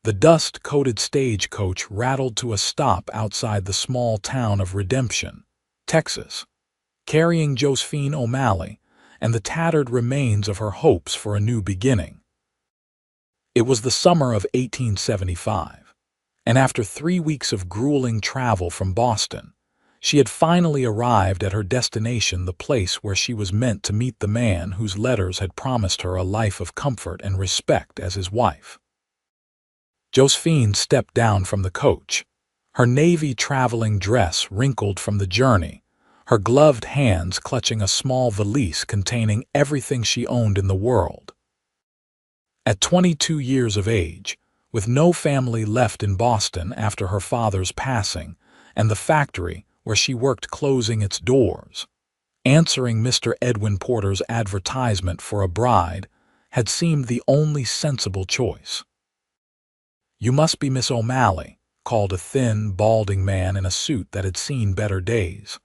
The dust-coated stagecoach rattled to a stop outside the small town of Redemption, Texas, carrying Josephine O'Malley and the tattered remains of her hopes for a new beginning. It was the summer of 1875, and after 3 weeks of grueling travel from Boston, she had finally arrived at her destination, the place where she was meant to meet the man whose letters had promised her a life of comfort and respect as his wife. Josephine stepped down from the coach, her navy traveling dress wrinkled from the journey, her gloved hands clutching a small valise containing everything she owned in the world. At 22 years of age, with no family left in Boston after her father's passing, and the factory where she worked closing its doors, answering Mr. Edwin Porter's advertisement for a bride had seemed the only sensible choice. "You must be Miss O'Malley," called a thin, balding man in a suit that had seen better days.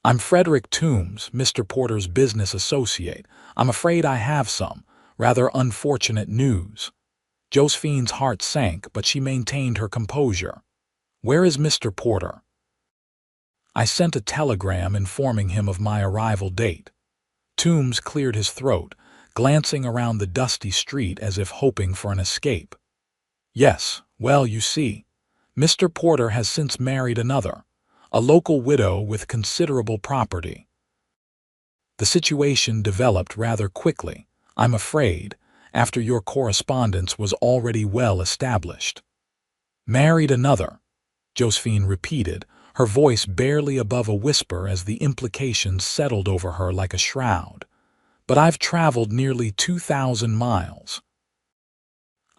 "I'm Frederick Toombs, Mr. Porter's business associate. I'm afraid I have some rather unfortunate news." Josephine's heart sank, but she maintained her composure. "Where is Mr. Porter?" "I sent a telegram informing him of my arrival date." Toombs cleared his throat, glancing around the dusty street as if hoping for an escape. "Yes, well, you see, Mr. Porter has since married another, a local widow with considerable property. The situation developed rather quickly, I'm afraid, after your correspondence was already well established." "Married another," Josephine repeated, her voice barely above a whisper as the implications settled over her like a shroud. "But I've traveled nearly 2,000 miles.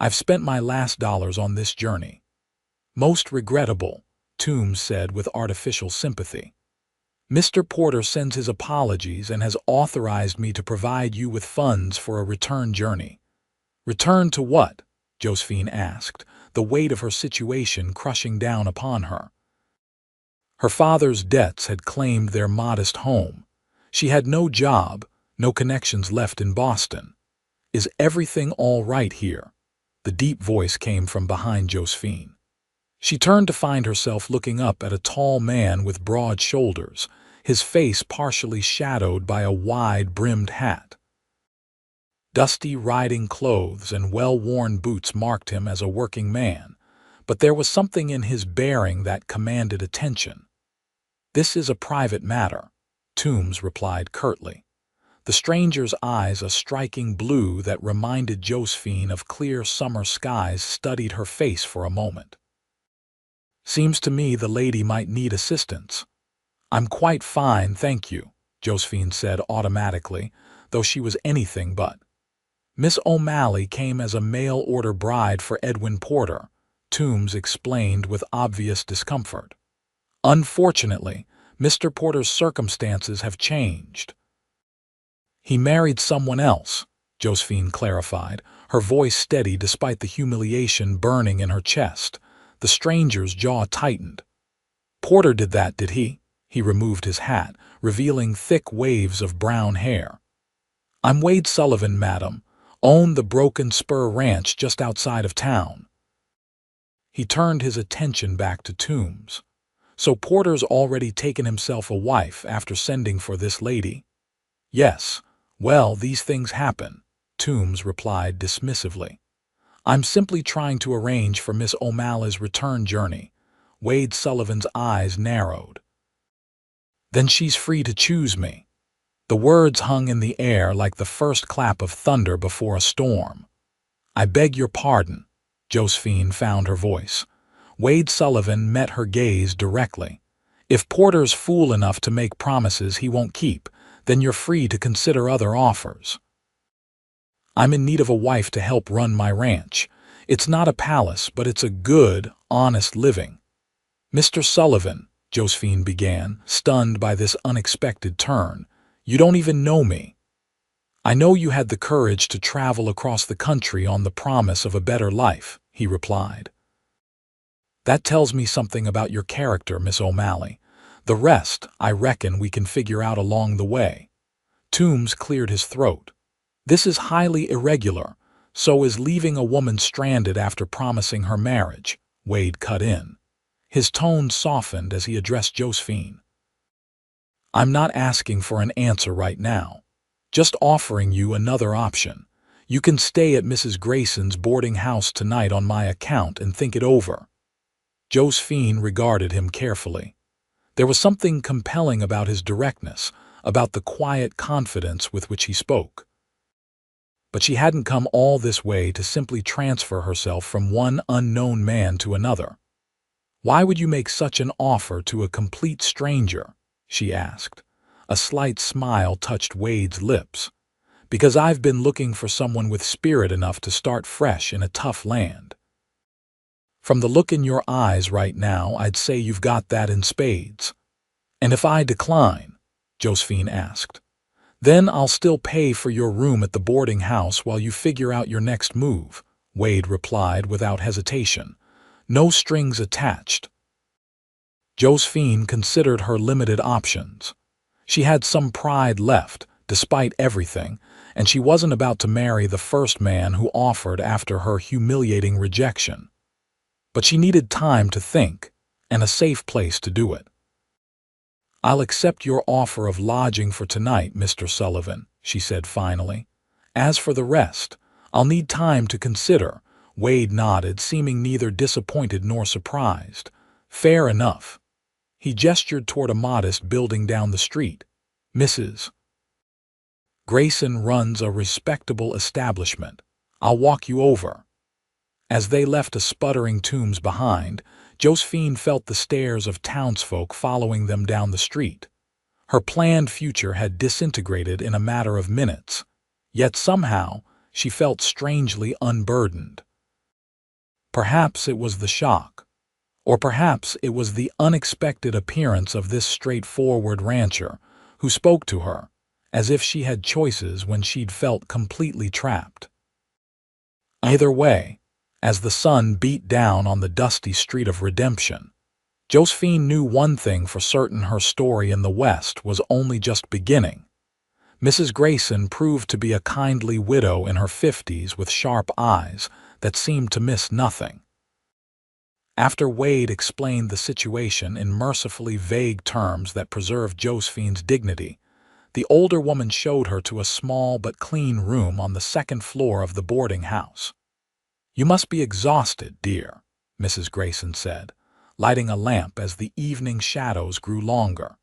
I've spent my last dollars on this journey." "Most regrettable," Toombs said with artificial sympathy. "Mr. Porter sends his apologies and has authorized me to provide you with funds for a return journey." "Return to what?" Josephine asked, the weight of her situation crushing down upon her. Her father's debts had claimed their modest home. She had no job, no connections left in Boston. "Is everything all right here?" The deep voice came from behind Josephine. She turned to find herself looking up at a tall man with broad shoulders, his face partially shadowed by a wide-brimmed hat. Dusty riding clothes and well-worn boots marked him as a working man, but there was something in his bearing that commanded attention. "This is a private matter," Toombs replied curtly. The stranger's eyes, a striking blue that reminded Josephine of clear summer skies, studied her face for a moment. "Seems to me the lady might need assistance." "I'm quite fine, thank you," Josephine said automatically, though she was anything but. "Miss O'Malley came as a mail-order bride for Edwin Porter," Toombs explained with obvious discomfort. "Unfortunately, Mr. Porter's circumstances have changed." "He married someone else," Josephine clarified, her voice steady despite the humiliation burning in her chest. The stranger's jaw tightened. "Porter did that, did he?" He removed his hat, revealing thick waves of brown hair. "I'm Wade Sullivan, madam. Own the Broken Spur Ranch just outside of town." He turned his attention back to Toombs. "So Porter's already taken himself a wife after sending for this lady?" "Yes. Well, these things happen," Toombs replied dismissively. "I'm simply trying to arrange for Miss O'Malley's return journey." Wade Sullivan's eyes narrowed. "Then she's free to choose me." The words hung in the air like the first clap of thunder before a storm. "I beg your pardon," Josephine found her voice. Wade Sullivan met her gaze directly. "If Porter's fool enough to make promises he won't keep, then you're free to consider other offers." "I'm in need of a wife to help run my ranch. It's not a palace, but it's a good, honest living." "Mr. Sullivan," Josephine began, stunned by this unexpected turn, "you don't even know me." "I know you had the courage to travel across the country on the promise of a better life," he replied. "That tells me something about your character, Miss O'Malley. The rest, I reckon we can figure out along the way." Toombs cleared his throat. "This is highly irregular," So is leaving a woman stranded after promising her marriage, Wade cut in. His tone softened as he addressed Josephine. I'm not asking for an answer right now. Just offering you another option. You can stay at Mrs. Grayson's boarding house tonight on my account and think it over. Josephine regarded him carefully. There was something compelling about his directness, about the quiet confidence with which he spoke. But she hadn't come all this way to simply transfer herself from one unknown man to another. Why would you make such an offer to a complete stranger? She asked. A slight smile touched Wade's lips. Because I've been looking for someone with spirit enough to start fresh in a tough land. From the look in your eyes right now, I'd say you've got that in spades. And if I decline, Josephine asked, then I'll still pay for your room at the boarding house while you figure out your next move, Wade replied without hesitation. No strings attached. Josephine considered her limited options. She had some pride left, despite everything, and she wasn't about to marry the first man who offered after her humiliating rejection. But she needed time to think, and a safe place to do it. I'll accept your offer of lodging for tonight, Mr. Sullivan, she said finally. As for the rest, I'll need time to consider. Wade nodded, seeming neither disappointed nor surprised. Fair enough. He gestured toward a modest building down the street. Mrs. Grayson runs a respectable establishment. I'll walk you over. As they left a sputtering Tombs behind, Josephine felt the stares of townsfolk following them down the street. Her planned future had disintegrated in a matter of minutes, yet somehow she felt strangely unburdened. Perhaps it was the shock, or perhaps it was the unexpected appearance of this straightforward rancher who spoke to her, as if she had choices when she'd felt completely trapped. Either way, as the sun beat down on the dusty street of redemption, Josephine knew one thing for certain: her story in the West was only just beginning. Mrs. Grayson proved to be a kindly widow in her 50s with sharp eyes that seemed to miss nothing. After Wade explained the situation in mercifully vague terms that preserved Josephine's dignity, the older woman showed her to a small but clean room on the second floor of the boarding house. You must be exhausted, dear, Mrs. Grayson said, lighting a lamp as the evening shadows grew longer.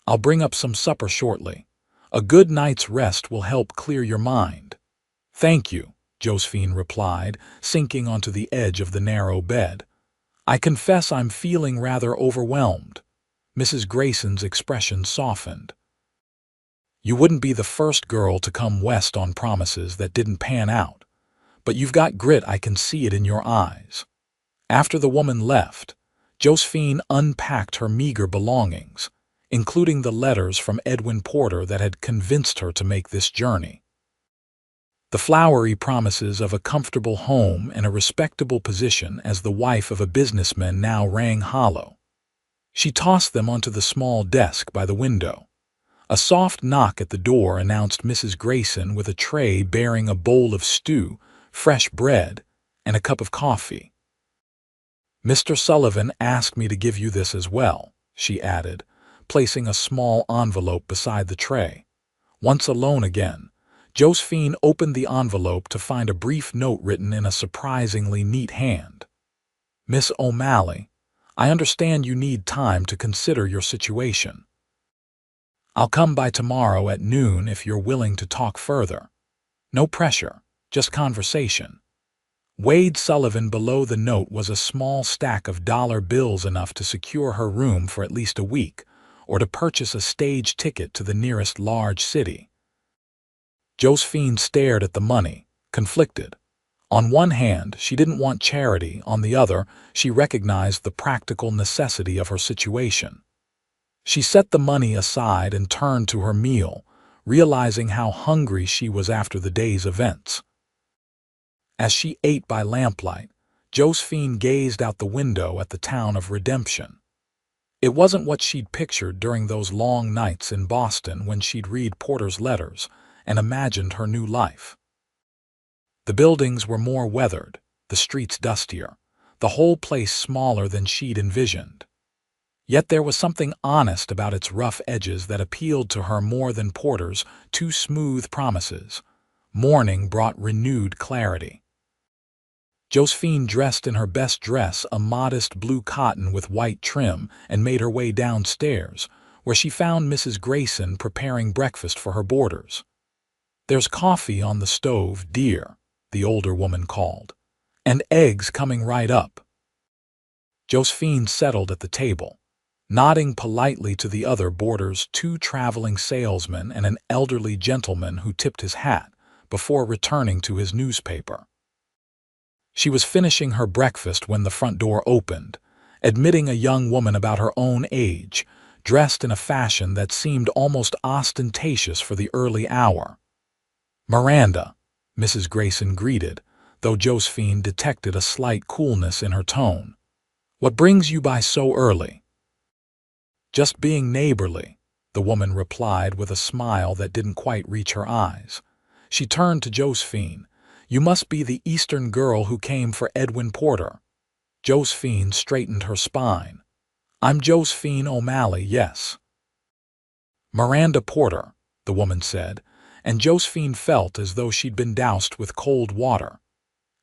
I'll bring up some supper shortly. A good night's rest will help clear your mind. Thank you, Josephine replied, sinking onto the edge of the narrow bed. I confess I'm feeling rather overwhelmed. Mrs. Grayson's expression softened. You wouldn't be the first girl to come west on promises that didn't pan out. But you've got grit, I can see it in your eyes. After the woman left, Josephine unpacked her meager belongings, including the letters from Edwin Porter that had convinced her to make this journey. The flowery promises of a comfortable home and a respectable position as the wife of a businessman now rang hollow. She tossed them onto the small desk by the window. A soft knock at the door announced Mrs. Grayson with a tray bearing a bowl of stew, fresh bread, and a cup of coffee. Mr. Sullivan asked me to give you this as well, she added, placing a small envelope beside the tray. Once alone again, Josephine opened the envelope to find a brief note written in a surprisingly neat hand. Miss O'Malley, I understand you need time to consider your situation. I'll come by tomorrow at noon if you're willing to talk further. No pressure, just conversation. Wade Sullivan. Below the note was a small stack of dollar bills, enough to secure her room for at least a week, or to purchase a stage ticket to the nearest large city. Josephine stared at the money, conflicted. On one hand, she didn't want charity. On the other, she recognized the practical necessity of her situation. She set the money aside and turned to her meal, realizing how hungry she was after the day's events. As she ate by lamplight, Josephine gazed out the window at the town of Redemption. It wasn't what she'd pictured during those long nights in Boston when she'd read Porter's letters and imagined her new life. The buildings were more weathered, the streets dustier, the whole place smaller than she'd envisioned. Yet there was something honest about its rough edges that appealed to her more than Porter's too smooth promises. Morning brought renewed clarity. Josephine dressed in her best dress, a modest blue cotton with white trim, and made her way downstairs, where she found Mrs. Grayson preparing breakfast for her boarders. "There's coffee on the stove, dear," the older woman called, "and eggs coming right up." Josephine settled at the table, nodding politely to the other boarders, two traveling salesmen and an elderly gentleman who tipped his hat, before returning to his newspaper. She was finishing her breakfast when the front door opened, admitting a young woman about her own age, dressed in a fashion that seemed almost ostentatious for the early hour. "Miranda," Mrs. Grayson greeted, though Josephine detected a slight coolness in her tone. "What brings you by so early?" "Just being neighborly," the woman replied with a smile that didn't quite reach her eyes. She turned to Josephine. "You must be the Eastern girl who came for Edwin Porter." Josephine straightened her spine. "I'm Josephine O'Malley, yes." "Miranda Porter," the woman said, and Josephine felt as though she'd been doused with cold water.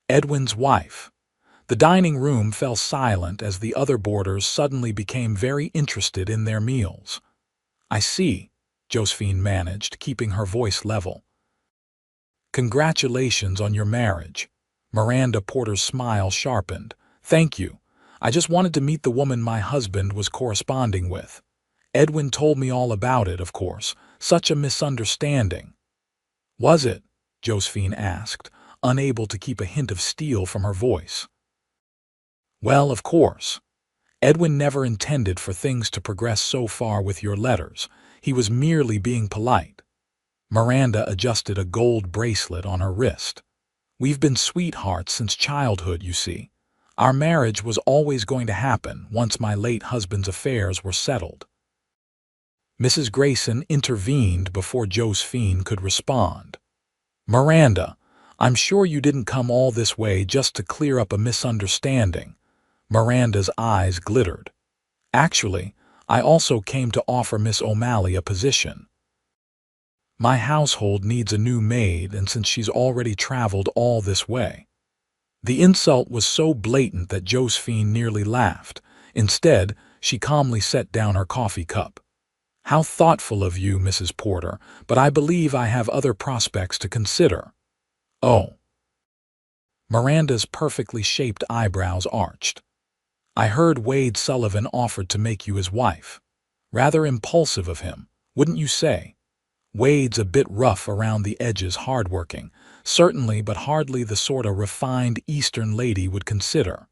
"Edwin's wife." The dining room fell silent as the other boarders suddenly became very interested in their meals. "I see," Josephine managed, keeping her voice level. "Congratulations on your marriage." Miranda Porter's smile sharpened. "Thank you. I just wanted to meet the woman my husband was corresponding with. Edwin told me all about it, of course. Such a misunderstanding." "Was it?" Josephine asked, unable to keep a hint of steel from her voice. "Well, of course. Edwin never intended for things to progress so far with your letters. He was merely being polite." Miranda adjusted a gold bracelet on her wrist. "We've been sweethearts since childhood, you see. Our marriage was always going to happen once my late husband's affairs were settled." Mrs. Grayson intervened before Josephine could respond. "Miranda, I'm sure you didn't come all this way just to clear up a misunderstanding." Miranda's eyes glittered. "Actually, I also came to offer Miss O'Malley a position. My household needs a new maid, and since she's already traveled all this way." The insult was so blatant that Josephine nearly laughed. Instead, she calmly set down her coffee cup. "How thoughtful of you, Mrs. Porter, but I believe I have other prospects to consider." "Oh." Miranda's perfectly shaped eyebrows arched. "I heard Wade Sullivan offered to make you his wife. Rather impulsive of him, wouldn't you say? Wade's a bit rough around the edges, hardworking, certainly, but hardly the sort a refined Eastern lady would consider."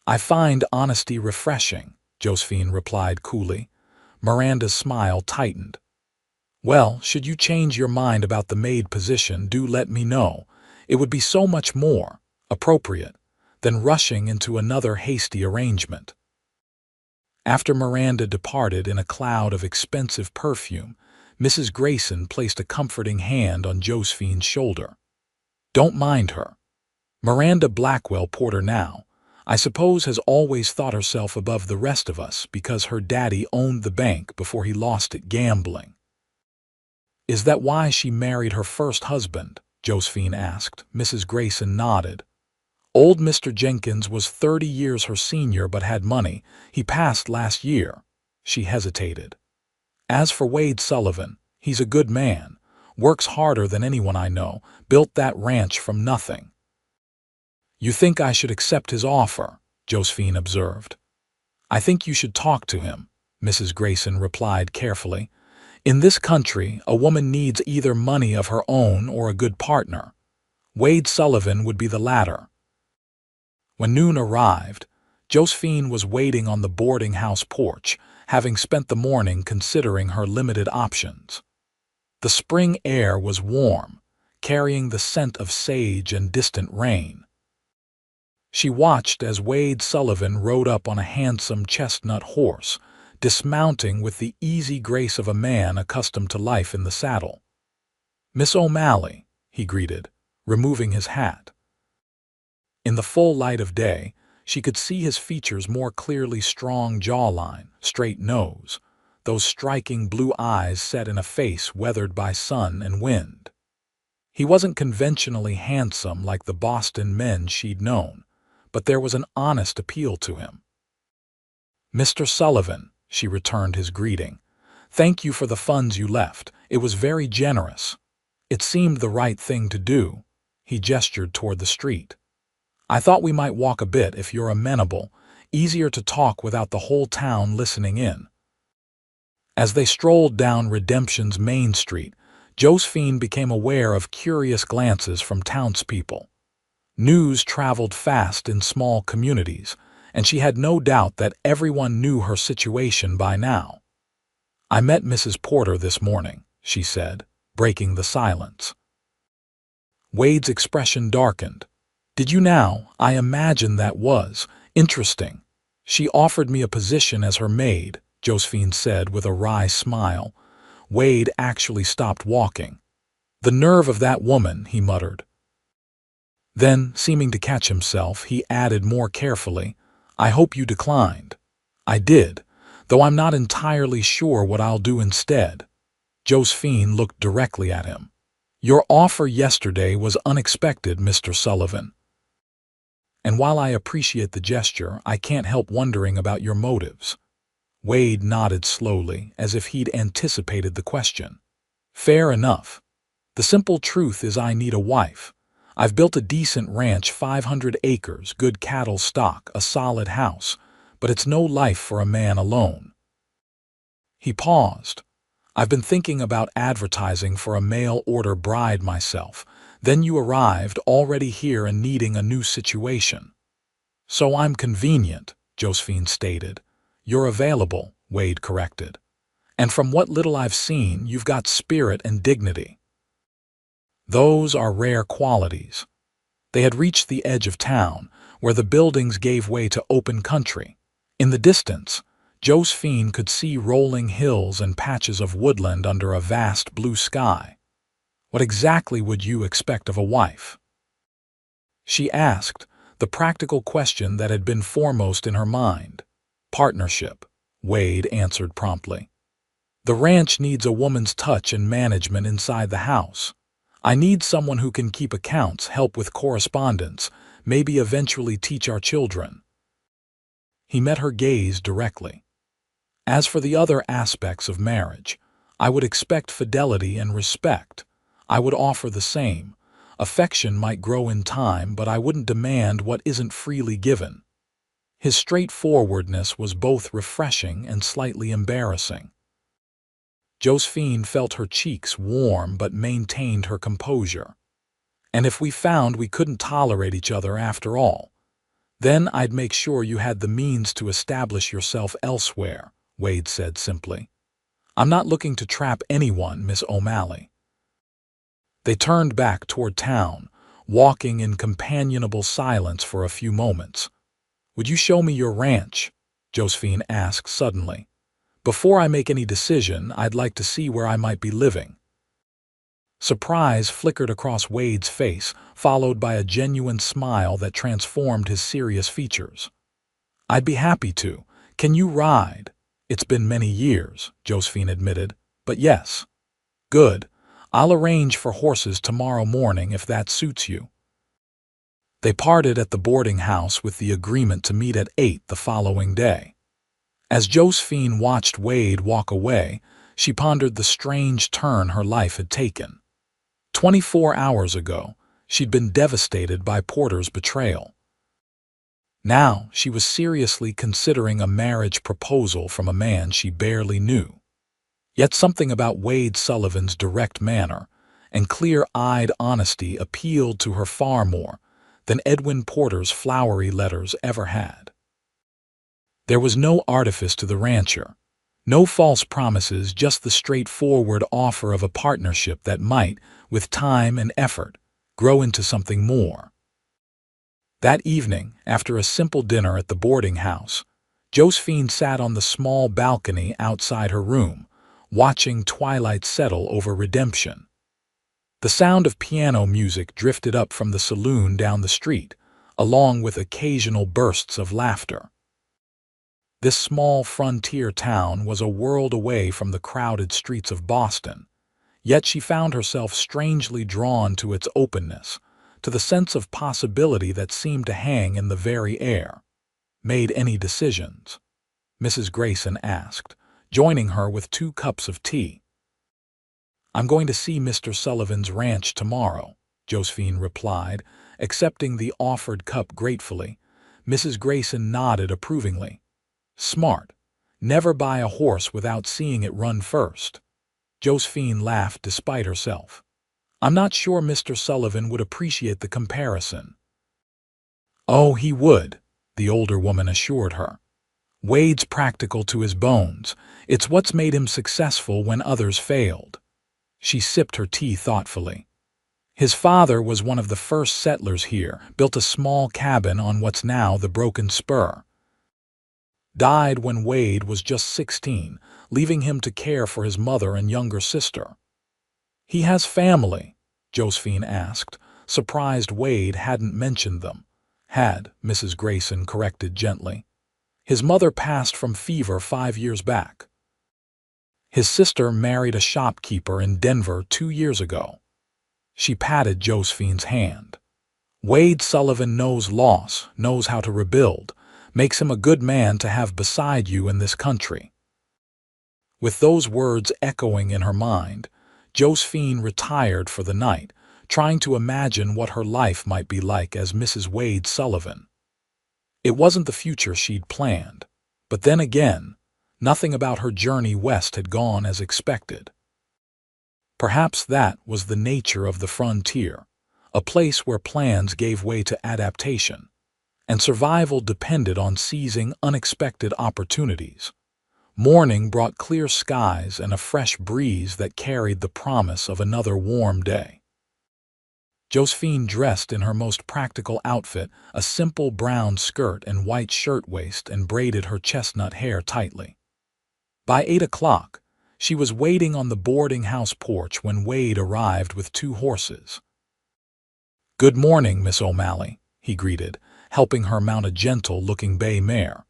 "I find honesty refreshing," Josephine replied coolly. Miranda's smile tightened. "Well, should you change your mind about the maid position, do let me know. It would be so much more appropriate than rushing into another hasty arrangement." After Miranda departed in a cloud of expensive perfume, Mrs. Grayson placed a comforting hand on Josephine's shoulder. "Don't mind her. Miranda Blackwell Porter now, I suppose, has always thought herself above the rest of us because her daddy owned the bank before he lost it gambling." "Is that why she married her first husband?" Josephine asked. Mrs. Grayson nodded. "Old Mr. Jenkins was 30 years her senior but had money. He passed last year." She hesitated. "As for Wade Sullivan, he's a good man, works harder than anyone I know, built that ranch from nothing." "You think I should accept his offer?" Josephine observed. "I think you should talk to him," Mrs. Grayson replied carefully. "In this country, a woman needs either money of her own or a good partner. Wade Sullivan would be the latter." When noon arrived, Josephine was waiting on the boarding house porch, having spent the morning considering her limited options. The spring air was warm, carrying the scent of sage and distant rain. She watched as Wade Sullivan rode up on a handsome chestnut horse, dismounting with the easy grace of a man accustomed to life in the saddle. "Miss O'Malley," he greeted, removing his hat. In the full light of day, she could see his features more clearly: strong jawline, straight nose, those striking blue eyes set in a face weathered by sun and wind. He wasn't conventionally handsome like the Boston men she'd known, but there was an honest appeal to him. "Mr. Sullivan," she returned his greeting. "Thank you for the funds you left. It was very generous. It seemed the right thing to do." He gestured toward the street. "I thought we might walk a bit if you're amenable. Easier to talk without the whole town listening in." As they strolled down Redemption's main street, Josephine became aware of curious glances from townspeople. News traveled fast in small communities, and she had no doubt that everyone knew her situation by now. "I met Mrs. Porter this morning," she said, breaking the silence. Wade's expression darkened. "Did you now? I imagine that was interesting. She offered me a position as her maid," Josephine said with a wry smile. Wade actually stopped walking. "The nerve of that woman," he muttered. Then, seeming to catch himself, he added more carefully, "I hope you declined." "I did, though I'm not entirely sure what I'll do instead." Josephine looked directly at him. "Your offer yesterday was unexpected, Mr. Sullivan. And while I appreciate the gesture, I can't help wondering about your motives." Wade nodded slowly, as if he'd anticipated the question. "Fair enough. The simple truth is I need a wife. I've built a decent ranch, 500 acres, good cattle stock, a solid house, but it's no life for a man alone." He paused. "I've been thinking about advertising for a mail-order bride myself. Then you arrived, already here and needing a new situation." "So I'm convenient," Josephine stated. "You're available," Wade corrected. "And from what little I've seen, you've got spirit and dignity. Those are rare qualities." They had reached the edge of town, where the buildings gave way to open country. In the distance, Josephine could see rolling hills and patches of woodland under a vast blue sky. "What exactly would you expect of a wife?" she asked, the practical question that had been foremost in her mind. "Partnership," Wade answered promptly. "The ranch needs a woman's touch and management inside the house. I need someone who can keep accounts, help with correspondence, maybe eventually teach our children." He met her gaze directly. "As for the other aspects of marriage, I would expect fidelity and respect. I would offer the same. Affection might grow in time, but I wouldn't demand what isn't freely given." His straightforwardness was both refreshing and slightly embarrassing. Josephine felt her cheeks warm but maintained her composure. "And if we found we couldn't tolerate each other after all, then I'd make sure you had the means to establish yourself elsewhere," Wade said simply. "I'm not looking to trap anyone, Miss O'Malley." They turned back toward town, walking in companionable silence for a few moments. "Would you show me your ranch?" Josephine asked suddenly. "Before I make any decision, I'd like to see where I might be living." Surprise flickered across Wade's face, followed by a genuine smile that transformed his serious features. "I'd be happy to. Can you ride?" "It's been many years," Josephine admitted, "but yes." "Good. I'll arrange for horses tomorrow morning if that suits you." They parted at the boarding house with the agreement to meet at 8 the following day. As Josephine watched Wade walk away, she pondered the strange turn her life had taken. 24 hours ago, she'd been devastated by Porter's betrayal. Now she was seriously considering a marriage proposal from a man she barely knew. Yet something about Wade Sullivan's direct manner and clear-eyed honesty appealed to her far more than Edwin Porter's flowery letters ever had. There was no artifice to the rancher, no false promises, just the straightforward offer of a partnership that might, with time and effort, grow into something more. That evening, after a simple dinner at the boarding house, Josephine sat on the small balcony outside her room, watching twilight settle over Redemption. The sound of piano music drifted up from the saloon down the street, along with occasional bursts of laughter. This small frontier town was a world away from the crowded streets of Boston, yet she found herself strangely drawn to its openness, to the sense of possibility that seemed to hang in the very air. "Made any decisions?" Mrs. Grayson asked, joining her with 2 cups of tea. "I'm going to see Mr. Sullivan's ranch tomorrow," Josephine replied, accepting the offered cup gratefully. Mrs. Grayson nodded approvingly. "Smart. Never buy a horse without seeing it run first." Josephine laughed despite herself. "I'm not sure Mr. Sullivan would appreciate the comparison." "Oh, he would," the older woman assured her. "Wade's practical to his bones. It's what's made him successful when others failed." She sipped her tea thoughtfully. "His father was one of the first settlers here, built a small cabin on what's now the Broken Spur. Died when Wade was just 16, leaving him to care for his mother and younger sister." "He has family?" Josephine asked, surprised Wade hadn't mentioned them. "Had," Mrs. Grayson corrected gently. "His mother passed from fever 5 years back. His sister married a shopkeeper in Denver 2 years ago." She patted Josephine's hand. "Wade Sullivan knows loss, knows how to rebuild, makes him a good man to have beside you in this country." With those words echoing in her mind, Josephine retired for the night, trying to imagine what her life might be like as Mrs. Wade Sullivan. It wasn't the future she'd planned, but then again, nothing about her journey west had gone as expected. Perhaps that was the nature of the frontier, a place where plans gave way to adaptation, and survival depended on seizing unexpected opportunities. Morning brought clear skies and a fresh breeze that carried the promise of another warm day. Josephine dressed in her most practical outfit, a simple brown skirt and white shirtwaist, and braided her chestnut hair tightly. By 8 o'clock, she was waiting on the boarding house porch when Wade arrived with 2 horses. "Good morning, Miss O'Malley," he greeted, helping her mount a gentle-looking bay mare.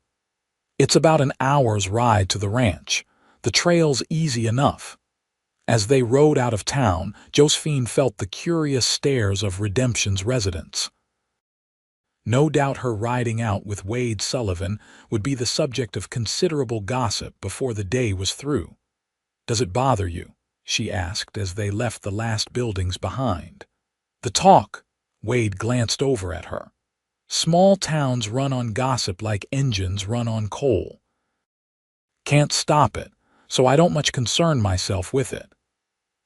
"It's about an hour's ride to the ranch. The trail's easy enough." As they rode out of town, Josephine felt the curious stares of Redemption's residents. No doubt her riding out with Wade Sullivan would be the subject of considerable gossip before the day was through. "Does it bother you?" she asked as they left the last buildings behind. "The talk," Wade glanced over at her. "Small towns run on gossip like engines run on coal. Can't stop it, so I don't much concern myself with it."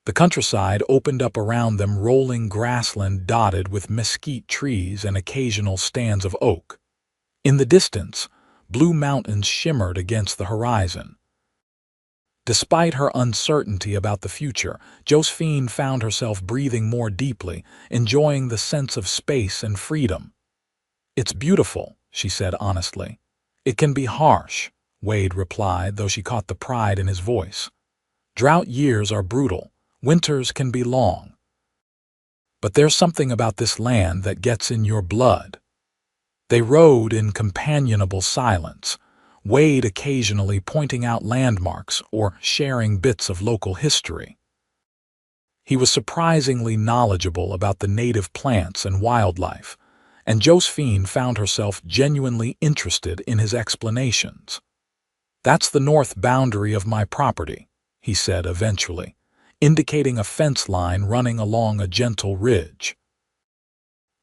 The countryside opened up around them, rolling grassland dotted with mesquite trees and occasional stands of oak. In the distance, blue mountains shimmered against the horizon. Despite her uncertainty about the future, Josephine found herself breathing more deeply, enjoying the sense of space and freedom. "It's beautiful," she said honestly. "It can be harsh," Wade replied, though she caught the pride in his voice. "Drought years are brutal. Winters can be long. But there's something about this land that gets in your blood." They rode in companionable silence, Wade occasionally pointing out landmarks or sharing bits of local history. He was surprisingly knowledgeable about the native plants and wildlife, and Josephine found herself genuinely interested in his explanations. "That's the north boundary of my property," he said eventually, indicating a fence line running along a gentle ridge.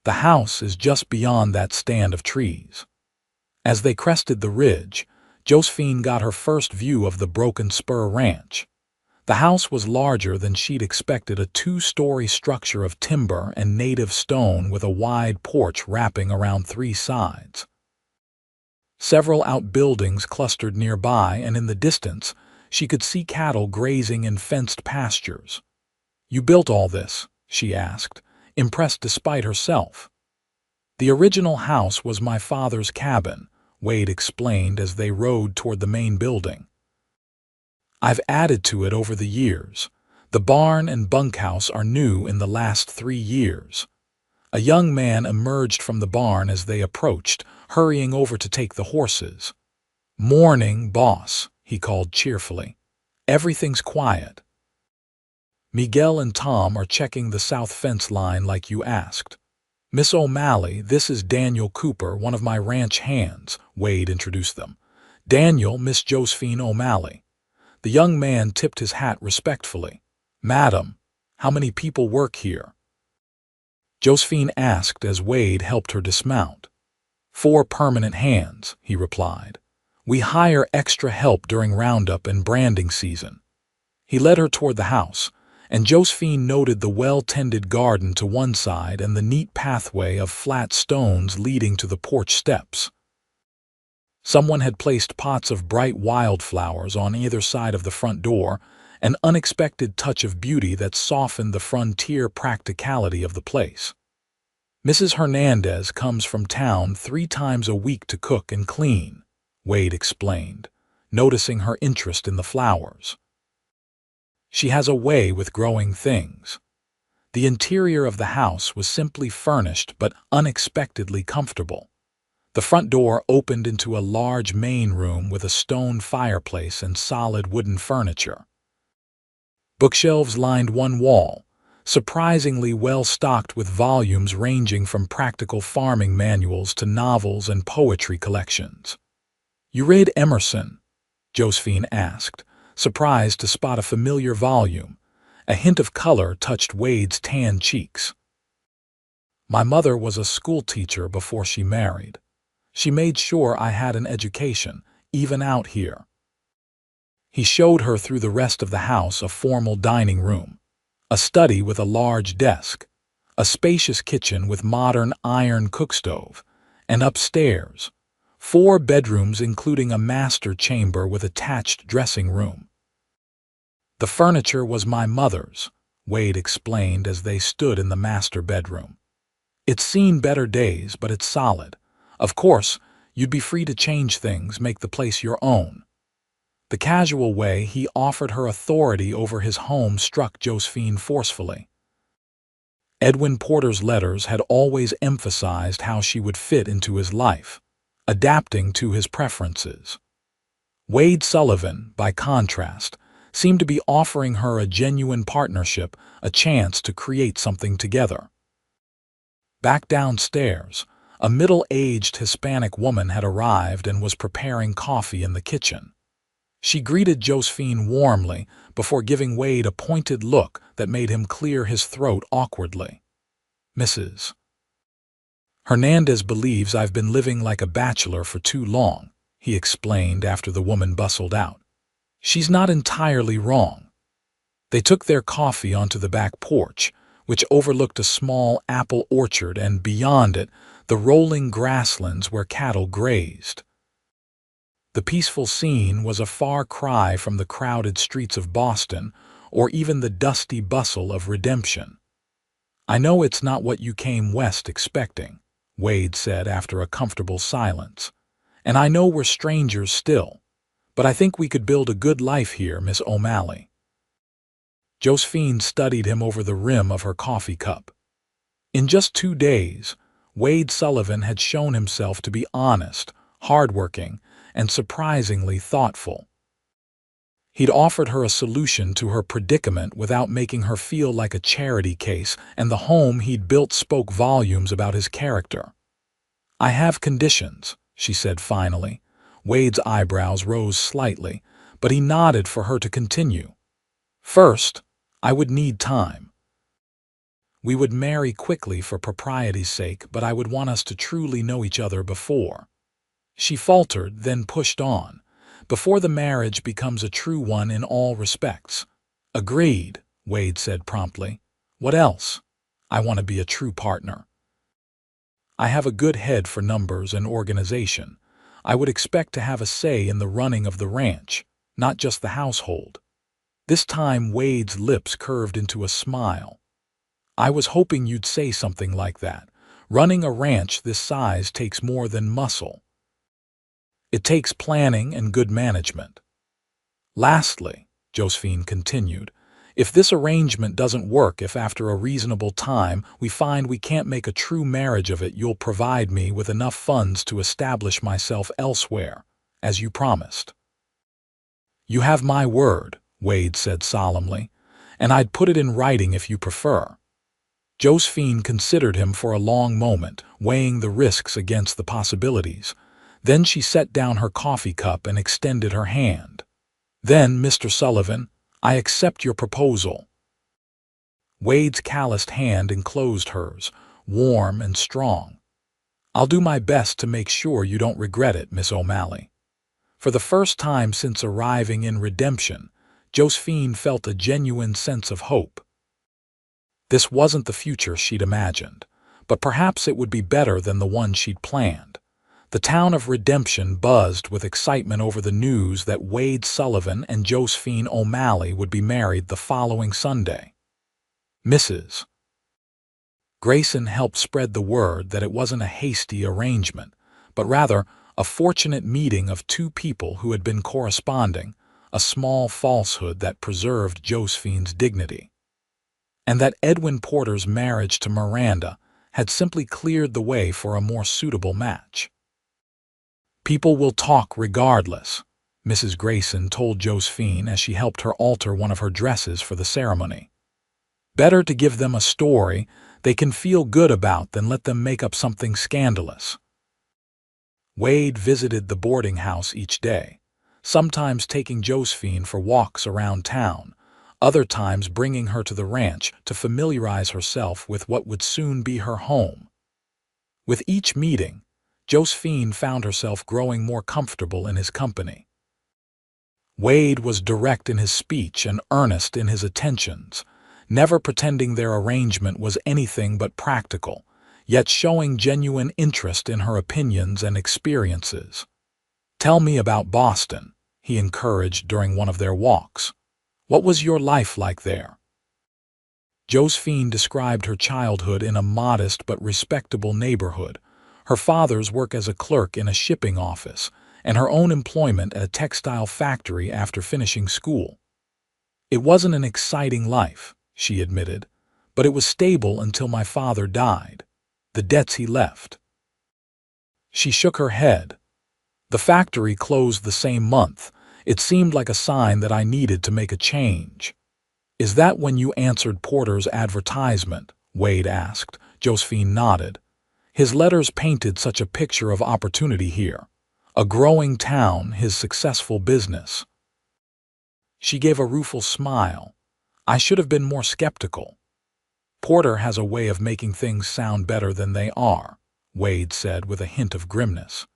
"The house is just beyond that stand of trees." As they crested the ridge, Josephine got her first view of the Broken Spur Ranch. The house was larger than she'd expected, a 2-story structure of timber and native stone with a wide porch wrapping around 3 sides. Several outbuildings clustered nearby, and in the distance, she could see cattle grazing in fenced pastures. "You built all this?" she asked, impressed despite herself. "The original house was my father's cabin," Wade explained as they rode toward the main building. "I've added to it over the years. The barn and bunkhouse are new in the last 3 years. A young man emerged from the barn as they approached, hurrying over to take the horses. "Morning, boss," he called cheerfully. "Everything's quiet." "Miguel and Tom are checking the south fence line like you asked. Miss O'Malley, this is Daniel Cooper, one of my ranch hands," Wade introduced them. "Daniel, Miss Josephine O'Malley." The young man tipped his hat respectfully. "Madam, how many people work here?" Josephine asked as Wade helped her dismount. "4 permanent hands," he replied. "We hire extra help during roundup and branding season." He led her toward the house, and Josephine noted the well-tended garden to one side and the neat pathway of flat stones leading to the porch steps. Someone had placed pots of bright wildflowers on either side of the front door, an unexpected touch of beauty that softened the frontier practicality of the place. "Mrs. Hernandez comes from town 3 times a week to cook and clean," Wade explained, noticing her interest in the flowers. "She has a way with growing things." The interior of the house was simply furnished but unexpectedly comfortable. The front door opened into a large main room with a stone fireplace and solid wooden furniture. Bookshelves lined one wall, surprisingly well stocked with volumes ranging from practical farming manuals to novels and poetry collections. "You read Emerson?" Josephine asked, surprised to spot a familiar volume. A hint of color touched Wade's tan cheeks. "My mother was a schoolteacher before she married. She made sure I had an education, even out here." He showed her through the rest of the house a formal dining room, a study with a large desk, a spacious kitchen with modern iron cookstove, and upstairs, 4 bedrooms including a master chamber with attached dressing room. "The furniture was my mother's," Wade explained as they stood in the master bedroom. "It's seen better days, but it's solid. Of course, you'd be free to change things, make the place your own." The casual way he offered her authority over his home struck Josephine forcefully. Edwin Porter's letters had always emphasized how she would fit into his life, adapting to his preferences. Wade Sullivan, by contrast, seemed to be offering her a genuine partnership, a chance to create something together. Back downstairs, a middle-aged Hispanic woman had arrived and was preparing coffee in the kitchen. She greeted Josephine warmly before giving Wade a pointed look that made him clear his throat awkwardly. "Mrs. Hernandez believes I've been living like a bachelor for too long," he explained after the woman bustled out. "She's not entirely wrong." They took their coffee onto the back porch, which overlooked a small apple orchard and, beyond it, the rolling grasslands where cattle grazed. The peaceful scene was a far cry from the crowded streets of Boston or even the dusty bustle of Redemption. "I know it's not what you came west expecting," Wade said after a comfortable silence. "And I know we're strangers still, but I think we could build a good life here, Miss O'Malley." Josephine studied him over the rim of her coffee cup. In just 2 days, Wade Sullivan had shown himself to be honest, hardworking, and surprisingly thoughtful. He'd offered her a solution to her predicament without making her feel like a charity case, and the home he'd built spoke volumes about his character. "I have conditions," she said finally. Wade's eyebrows rose slightly, but he nodded for her to continue. "First, I would need time. We would marry quickly for propriety's sake, but I would want us to truly know each other before." She faltered, then pushed on. "Before the marriage becomes a true one in all respects." "Agreed," Wade said promptly. "What else?" "I want to be a true partner. I have a good head for numbers and organization. I would expect to have a say in the running of the ranch, not just the household." This time Wade's lips curved into a smile. "I was hoping you'd say something like that. Running a ranch this size takes more than muscle. It takes planning and good management." "Lastly," Josephine continued, If this arrangement doesn't work, if after a reasonable time we find we can't make a true marriage of it, you'll provide me with enough funds to establish myself elsewhere, as you promised." "You have my word," Wade said solemnly, "and I'd put it in writing if you prefer." Josephine considered him for a long moment, weighing the risks against the possibilities. Then she set down her coffee cup and extended her hand. "Then, Mr. Sullivan, I accept your proposal." Wade's calloused hand enclosed hers, warm and strong. "I'll do my best to make sure you don't regret it, Miss O'Malley." For the first time since arriving in Redemption, Josephine felt a genuine sense of hope. This wasn't the future she'd imagined, but perhaps it would be better than the one she'd planned. The town of Redemption buzzed with excitement over the news that Wade Sullivan and Josephine O'Malley would be married the following Sunday. Mrs. Grayson helped spread the word that it wasn't a hasty arrangement, but rather a fortunate meeting of two people who had been corresponding, a small falsehood that preserved Josephine's dignity. And that Edwin Porter's marriage to Miranda had simply cleared the way for a more suitable match. "People will talk regardless," Mrs. Grayson told Josephine as she helped her alter one of her dresses for the ceremony. "Better to give them a story they can feel good about than let them make up something scandalous." Wade visited the boarding house each day, sometimes taking Josephine for walks around town, other times bringing her to the ranch to familiarize herself with what would soon be her home. With each meeting, Josephine found herself growing more comfortable in his company. Wade was direct in his speech and earnest in his attentions, never pretending their arrangement was anything but practical, yet showing genuine interest in her opinions and experiences. "Tell me about Boston," he encouraged during one of their walks. "What was your life like there?" Josephine described her childhood in a modest but respectable neighborhood, her father's work as a clerk in a shipping office, and her own employment at a textile factory after finishing school. "It wasn't an exciting life," she admitted, "but it was stable until my father died. The debts he left." She shook her head. "The factory closed the same month. It seemed like a sign that I needed to make a change." "Is that when you answered Porter's advertisement?" Wade asked. Josephine nodded. His letters painted such a picture of opportunity here. A growing town, his successful business. She gave a rueful smile. "I should have been more skeptical." "Porter has a way of making things sound better than they are," Wade said with a hint of grimness.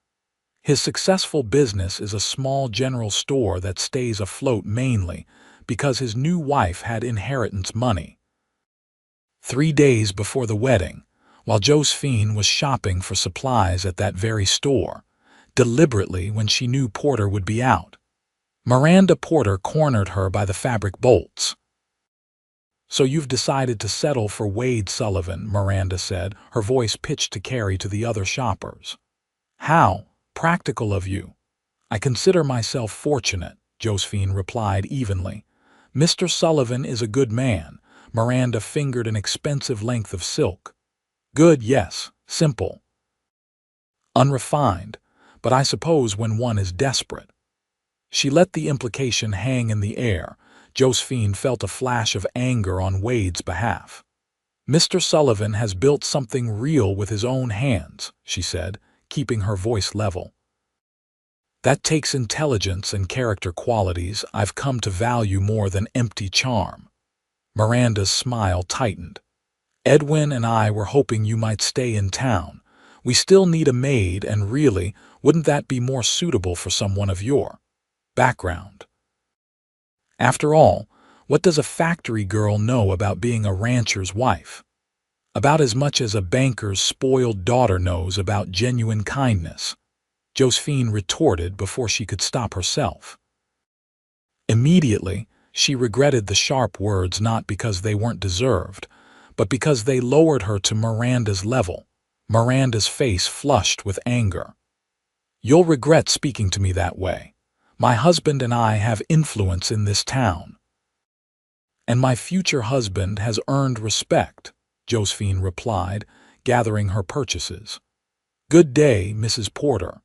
"His successful business is a small general store that stays afloat mainly because his new wife had inheritance money." 3 days before the wedding, while Josephine was shopping for supplies at that very store, deliberately when she knew Porter would be out, Miranda Porter cornered her by the fabric bolts. "So you've decided to settle for Wade Sullivan," Miranda said, her voice pitched to carry to the other shoppers. "How practical of you." "I consider myself fortunate," Josephine replied evenly. "Mr. Sullivan is a good man." Miranda fingered an expensive length of silk. "Good, yes. Simple. Unrefined, but I suppose when one is desperate." She let the implication hang in the air. Josephine felt a flash of anger on Wade's behalf. "Mr. Sullivan has built something real with his own hands," she said, keeping her voice level. "That takes intelligence and character qualities I've come to value more than empty charm." Miranda's smile tightened. "Edwin and I were hoping you might stay in town. We still need a maid, and really, wouldn't that be more suitable for someone of your background? After all, what does a factory girl know about being a rancher's wife? About as much as a banker's spoiled daughter knows about genuine kindness," Josephine retorted before she could stop herself. Immediately, she regretted the sharp words, not because they weren't deserved, but because they lowered her to Miranda's level. Miranda's face flushed with anger. "You'll regret speaking to me that way. My husband and I have influence in this town." And my future husband has earned respect, Josephine replied, gathering her purchases. Good day, Mrs. Porter.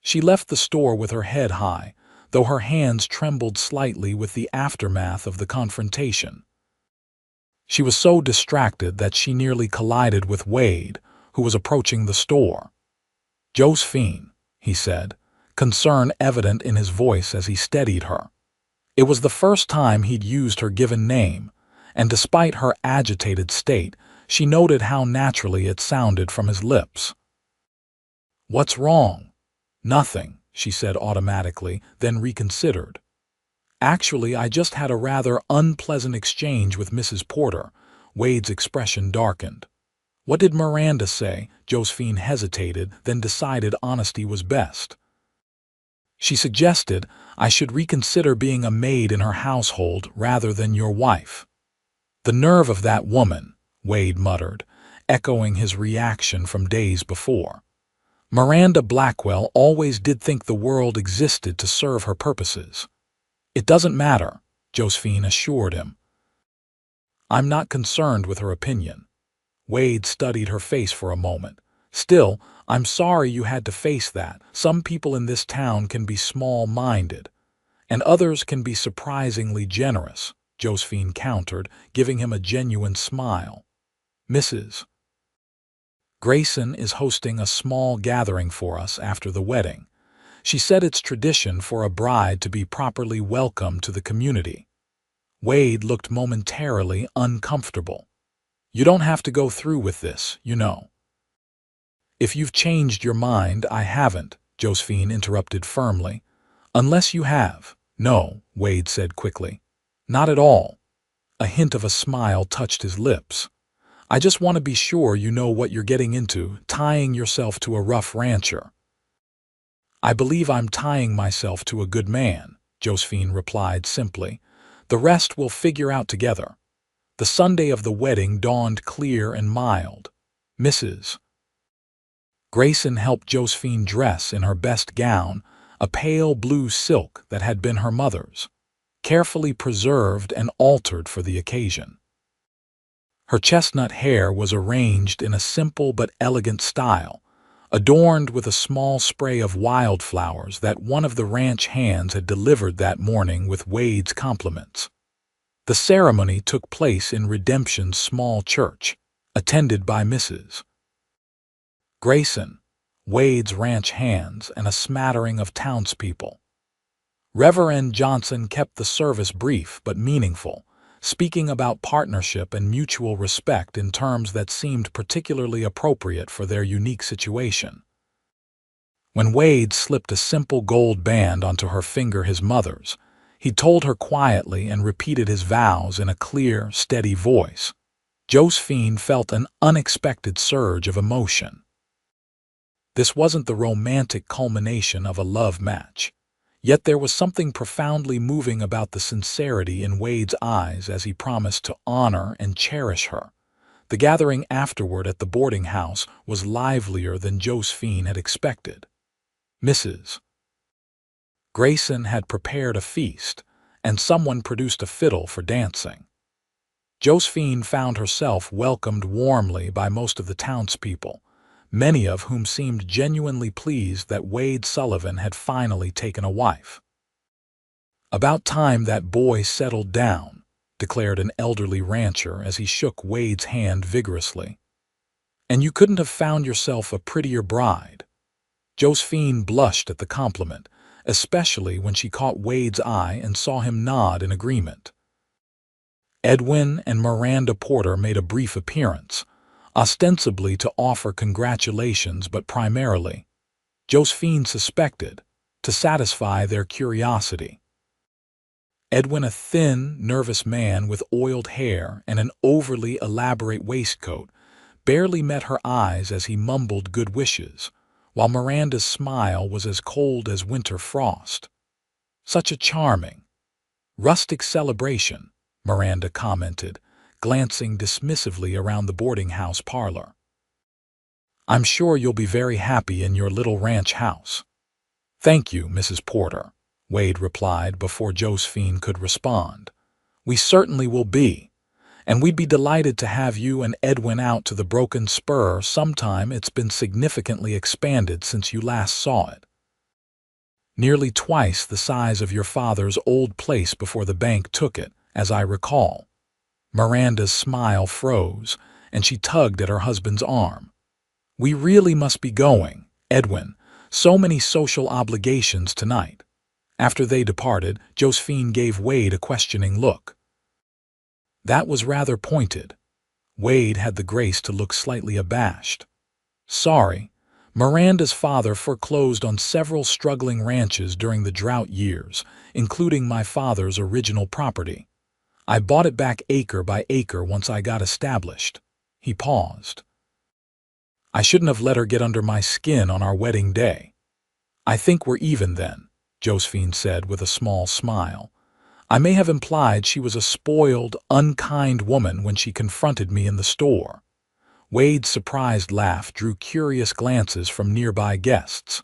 She left the store with her head high, though her hands trembled slightly with the aftermath of the confrontation. She was so distracted that she nearly collided with Wade, who was approaching the store. Josephine, he said, concern evident in his voice as he steadied her. It was the first time he'd used her given name, and despite her agitated state, she noted how naturally it sounded from his lips. What's wrong? Nothing, she said automatically, then reconsidered. Actually, I just had a rather unpleasant exchange with Mrs. Porter. Wade's expression darkened. What did Miranda say? Josephine hesitated, then decided honesty was best. She suggested I should reconsider being a maid in her household rather than your wife. The nerve of that woman, Wade muttered, echoing his reaction from days before. Miranda Blackwell always did think the world existed to serve her purposes. It doesn't matter, Josephine assured him. I'm not concerned with her opinion. Wade studied her face for a moment. Still, I'm sorry you had to face that. Some people in this town can be small-minded, and others can be surprisingly generous, Josephine countered, giving him a genuine smile. Mrs. Grayson is hosting a small gathering for us after the wedding. She said it's tradition for a bride to be properly welcomed to the community. Wade looked momentarily uncomfortable. You don't have to go through with this, you know. If you've changed your mind, I haven't, Josephine interrupted firmly. Unless you have. No, Wade said quickly. Not at all. A hint of a smile touched his lips. I just want to be sure you know what you're getting into, tying yourself to a rough rancher. I believe I'm tying myself to a good man, Josephine replied simply. The rest we'll figure out together. The Sunday of the wedding dawned clear and mild. Mrs. Grayson helped Josephine dress in her best gown, a pale blue silk that had been her mother's, carefully preserved and altered for the occasion. Her chestnut hair was arranged in a simple but elegant style, adorned with a small spray of wildflowers that one of the ranch hands had delivered that morning with Wade's compliments. The ceremony took place in Redemption's small church, attended by Mrs. Grayson, Wade's ranch hands, and a smattering of townspeople. Reverend Johnson kept the service brief but meaningful, speaking about partnership and mutual respect in terms that seemed particularly appropriate for their unique situation. When Wade slipped a simple gold band onto her finger, his mother's, he told her quietly and repeated his vows in a clear, steady voice. Josephine felt an unexpected surge of emotion. This wasn't the romantic culmination of a love match. Yet there was something profoundly moving about the sincerity in Wade's eyes as he promised to honor and cherish her. The gathering afterward at the boarding house was livelier than Josephine had expected. Mrs. Grayson had prepared a feast, and someone produced a fiddle for dancing. Josephine found herself welcomed warmly by most of the townspeople, many of whom seemed genuinely pleased that Wade Sullivan had finally taken a wife. About time that boy settled down, declared an elderly rancher as he shook Wade's hand vigorously. And you couldn't have found yourself a prettier bride. Josephine blushed at the compliment, especially when she caught Wade's eye and saw him nod in agreement. Edwin and Miranda Porter made a brief appearance, ostensibly to offer congratulations but primarily, Josephine suspected, to satisfy their curiosity. Edwin, a thin, nervous man with oiled hair and an overly elaborate waistcoat, barely met her eyes as he mumbled good wishes, while Miranda's smile was as cold as winter frost. Such a charming, rustic celebration, Miranda commented, glancing dismissively around the boarding house parlor. I'm sure you'll be very happy in your little ranch house. Thank you, Mrs. Porter, Wade replied before Josephine could respond. We certainly will be, and we'd be delighted to have you and Edwin out to the Broken Spur sometime. It's been significantly expanded since you last saw it. Nearly twice the size of your father's old place before the bank took it, as I recall. Miranda's smile froze, and she tugged at her husband's arm. We really must be going, Edwin. So many social obligations tonight. After they departed, Josephine gave Wade a questioning look. That was rather pointed. Wade had the grace to look slightly abashed. Sorry, Miranda's father foreclosed on several struggling ranches during the drought years, including my father's original property. I bought it back acre by acre once I got established. He paused. I shouldn't have let her get under my skin on our wedding day. I think we're even then, Josephine said with a small smile. I may have implied she was a spoiled, unkind woman when she confronted me in the store. Wade's surprised laugh drew curious glances from nearby guests.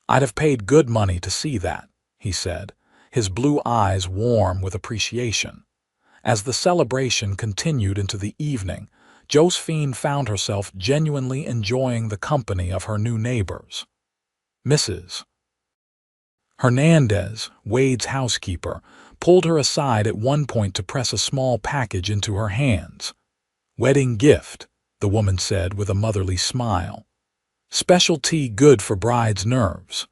I'd have paid good money to see that, he said, his blue eyes warm with appreciation. As the celebration continued into the evening, Josephine found herself genuinely enjoying the company of her new neighbors. Mrs. Hernandez, Wade's housekeeper, pulled her aside at one point to press a small package into her hands. Wedding gift, the woman said with a motherly smile. Special tea good for bride's nerves.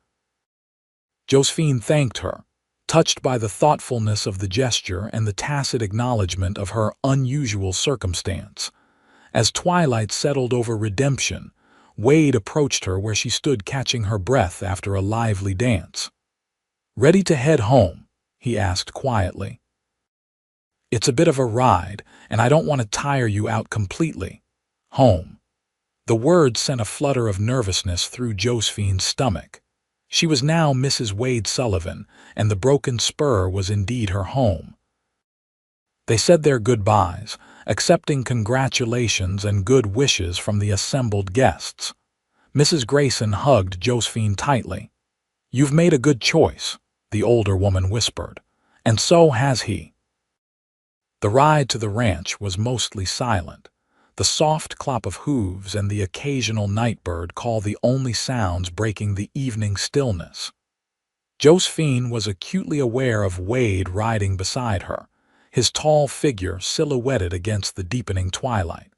Josephine thanked her, touched by the thoughtfulness of the gesture and the tacit acknowledgement of her unusual circumstance. As twilight settled over Redemption, Wade approached her where she stood catching her breath after a lively dance. Ready to head home? He asked quietly. It's a bit of a ride, and I don't want to tire you out completely. Home. The word sent a flutter of nervousness through Josephine's stomach. She was now Mrs. Wade Sullivan, and the Broken Spur was indeed her home. They said their goodbyes, accepting congratulations and good wishes from the assembled guests. Mrs. Grayson hugged Josephine tightly. You've made a good choice, the older woman whispered, and so has he. The ride to the ranch was mostly silent. The soft clop of hooves and the occasional nightbird call the only sounds breaking the evening stillness. Josephine was acutely aware of Wade riding beside her, his tall figure silhouetted against the deepening twilight.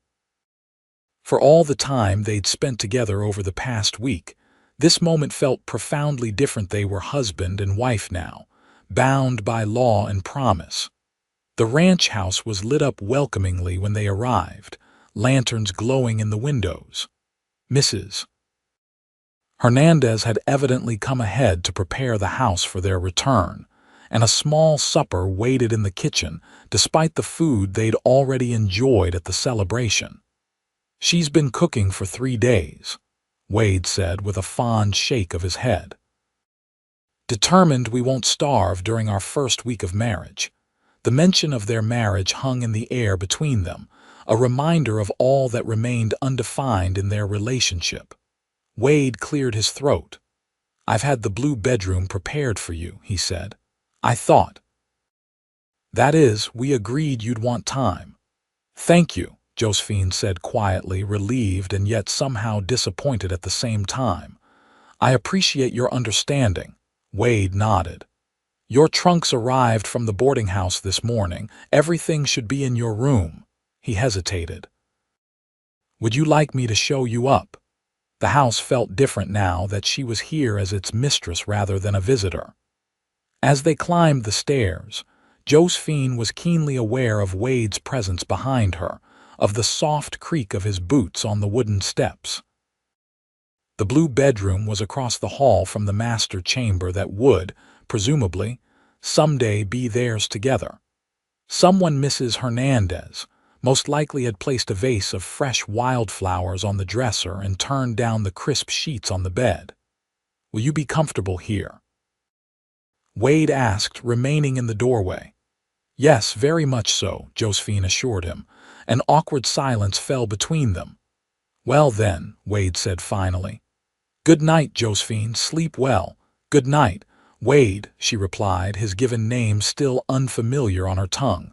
For all the time they'd spent together over the past week, this moment felt profoundly different. They were husband and wife now, bound by law and promise. The ranch house was lit up welcomingly when they arrived, lanterns glowing in the windows. Mrs. Hernandez had evidently come ahead to prepare the house for their return, and a small supper waited in the kitchen despite the food they'd already enjoyed at the celebration. She's been cooking for 3 days, Wade said with a fond shake of his head. Determined we won't starve during our first week of marriage. The mention of their marriage hung in the air between them, a reminder of all that remained undefined in their relationship. Wade cleared his throat. I've had the blue bedroom prepared for you, he said. I thought. That is, we agreed you'd want time. Thank you, Josephine said quietly, relieved and yet somehow disappointed at the same time. I appreciate your understanding. Wade nodded. Your trunks arrived from the boarding house this morning. Everything should be in your room. He hesitated. Would you like me to show you up? The house felt different now that she was here as its mistress rather than a visitor. As they climbed the stairs, Josephine was keenly aware of Wade's presence behind her, of the soft creak of his boots on the wooden steps. The blue bedroom was across the hall from the master chamber that would, presumably, someday be theirs together. Someone, Mrs. Hernandez, most likely had placed a vase of fresh wildflowers on the dresser and turned down the crisp sheets on the bed. Will you be comfortable here? Wade asked, remaining in the doorway. Yes, very much so, Josephine assured him. An awkward silence fell between them. Well then, Wade said finally. Good night, Josephine. Sleep well. Good night. Wade, she replied, his given name still unfamiliar on her tongue.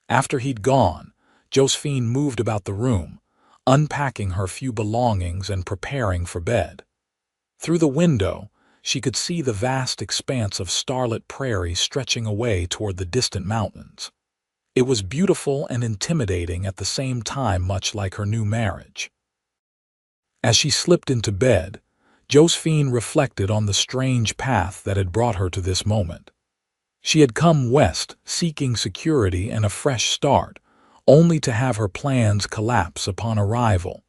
After he'd gone, Josephine moved about the room, unpacking her few belongings and preparing for bed. Through the window, she could see the vast expanse of starlit prairie stretching away toward the distant mountains. It was beautiful and intimidating at the same time, much like her new marriage. As she slipped into bed, Josephine reflected on the strange path that had brought her to this moment. She had come west seeking security and a fresh start, only to have her plans collapse upon arrival.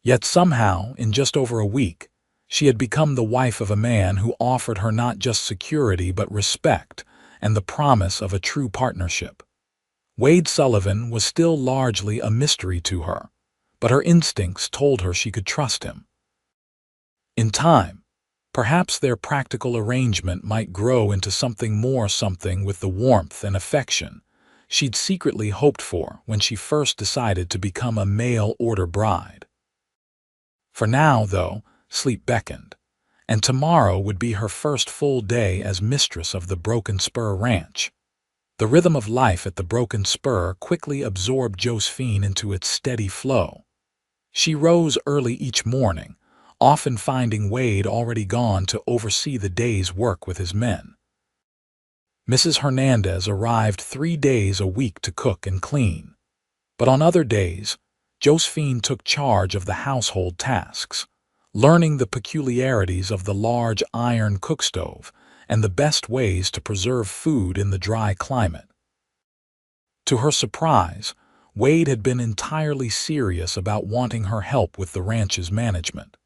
Yet somehow, in just over a week, she had become the wife of a man who offered her not just security but respect and the promise of a true partnership. Wade Sullivan was still largely a mystery to her, but her instincts told her she could trust him. In time, perhaps their practical arrangement might grow into something more, something with the warmth and affection she'd secretly hoped for when she first decided to become a mail-order bride. For now, though, sleep beckoned, and tomorrow would be her first full day as mistress of the Broken Spur Ranch. The rhythm of life at the Broken Spur quickly absorbed Josephine into its steady flow. She rose early each morning, often finding Wade already gone to oversee the day's work with his men. Mrs. Hernandez arrived 3 days a week to cook and clean, but on other days, Josephine took charge of the household tasks, learning the peculiarities of the large iron cookstove and the best ways to preserve food in the dry climate. To her surprise, Wade had been entirely serious about wanting her help with the ranch's management.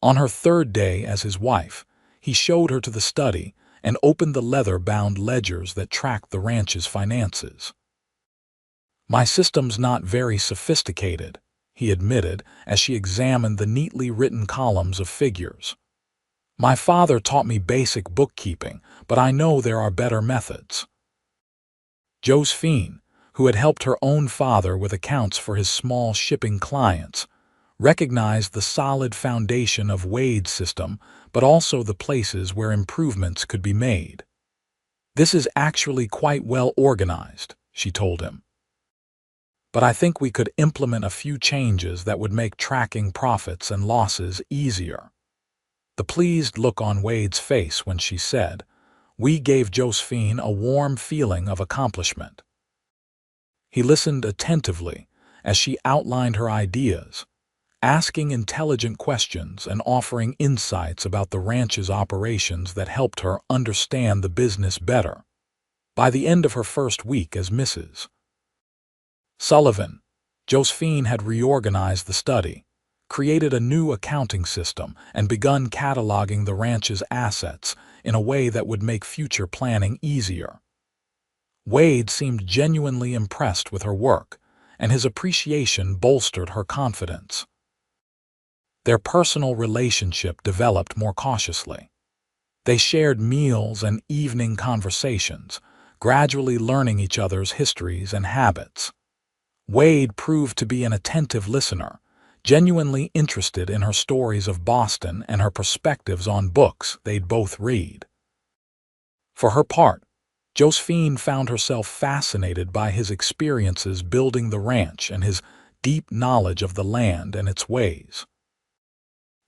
On her 3rd day as his wife, he showed her to the study and opened the leather-bound ledgers that tracked the ranch's finances. "My system's not very sophisticated," he admitted as she examined the neatly written columns of figures. "My father taught me basic bookkeeping, but I know there are better methods." Josephine, who had helped her own father with accounts for his small shipping clients, recognized the solid foundation of Wade's system, but also the places where improvements could be made. "This is actually quite well organized," she told him. "But I think we could implement a few changes that would make tracking profits and losses easier." The pleased look on Wade's face when she said, "We" gave Josephine a warm feeling of accomplishment. He listened attentively as she outlined her ideas, asking intelligent questions and offering insights about the ranch's operations that helped her understand the business better. By the end of her first week as Mrs. Sullivan, Josephine had reorganized the study, created a new accounting system, and begun cataloging the ranch's assets in a way that would make future planning easier. Wade seemed genuinely impressed with her work, and his appreciation bolstered her confidence. Their personal relationship developed more cautiously. They shared meals and evening conversations, gradually learning each other's histories and habits. Wade proved to be an attentive listener, genuinely interested in her stories of Boston and her perspectives on books they'd both read. For her part, Josephine found herself fascinated by his experiences building the ranch and his deep knowledge of the land and its ways.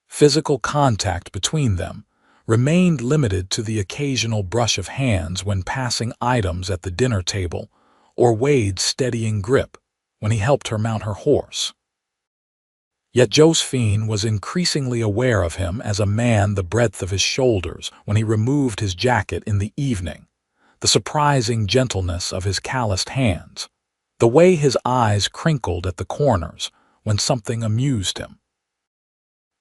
Physical contact between them remained limited to the occasional brush of hands when passing items at the dinner table or Wade's steadying grip when he helped her mount her horse. Yet Josephine was increasingly aware of him as a man, the breadth of his shoulders when he removed his jacket in the evening, the surprising gentleness of his calloused hands, the way his eyes crinkled at the corners when something amused him.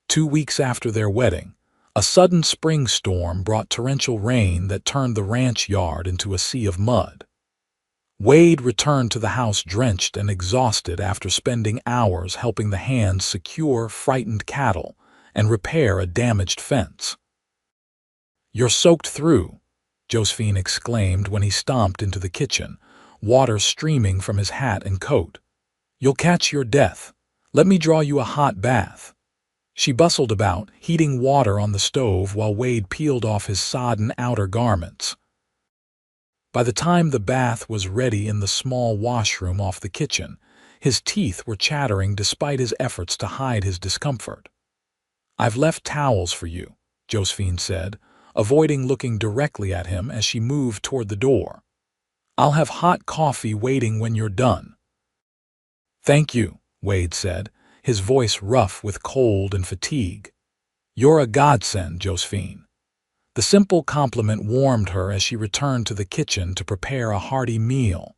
2 weeks after their wedding, a sudden spring storm brought torrential rain that turned the ranch yard into a sea of mud. Wade returned to the house drenched and exhausted after spending hours helping the hands secure frightened cattle and repair a damaged fence. "You're soaked through," Josephine exclaimed when he stomped into the kitchen, water streaming from his hat and coat. "You'll catch your death. Let me draw you a hot bath." She bustled about, heating water on the stove while Wade peeled off his sodden outer garments. By the time the bath was ready in the small washroom off the kitchen, his teeth were chattering despite his efforts to hide his discomfort. "I've left towels for you," Josephine said, avoiding looking directly at him as she moved toward the door. "I'll have hot coffee waiting when you're done." "Thank you," Wade said, his voice rough with cold and fatigue. "You're a godsend, Josephine." The simple compliment warmed her as she returned to the kitchen to prepare a hearty meal.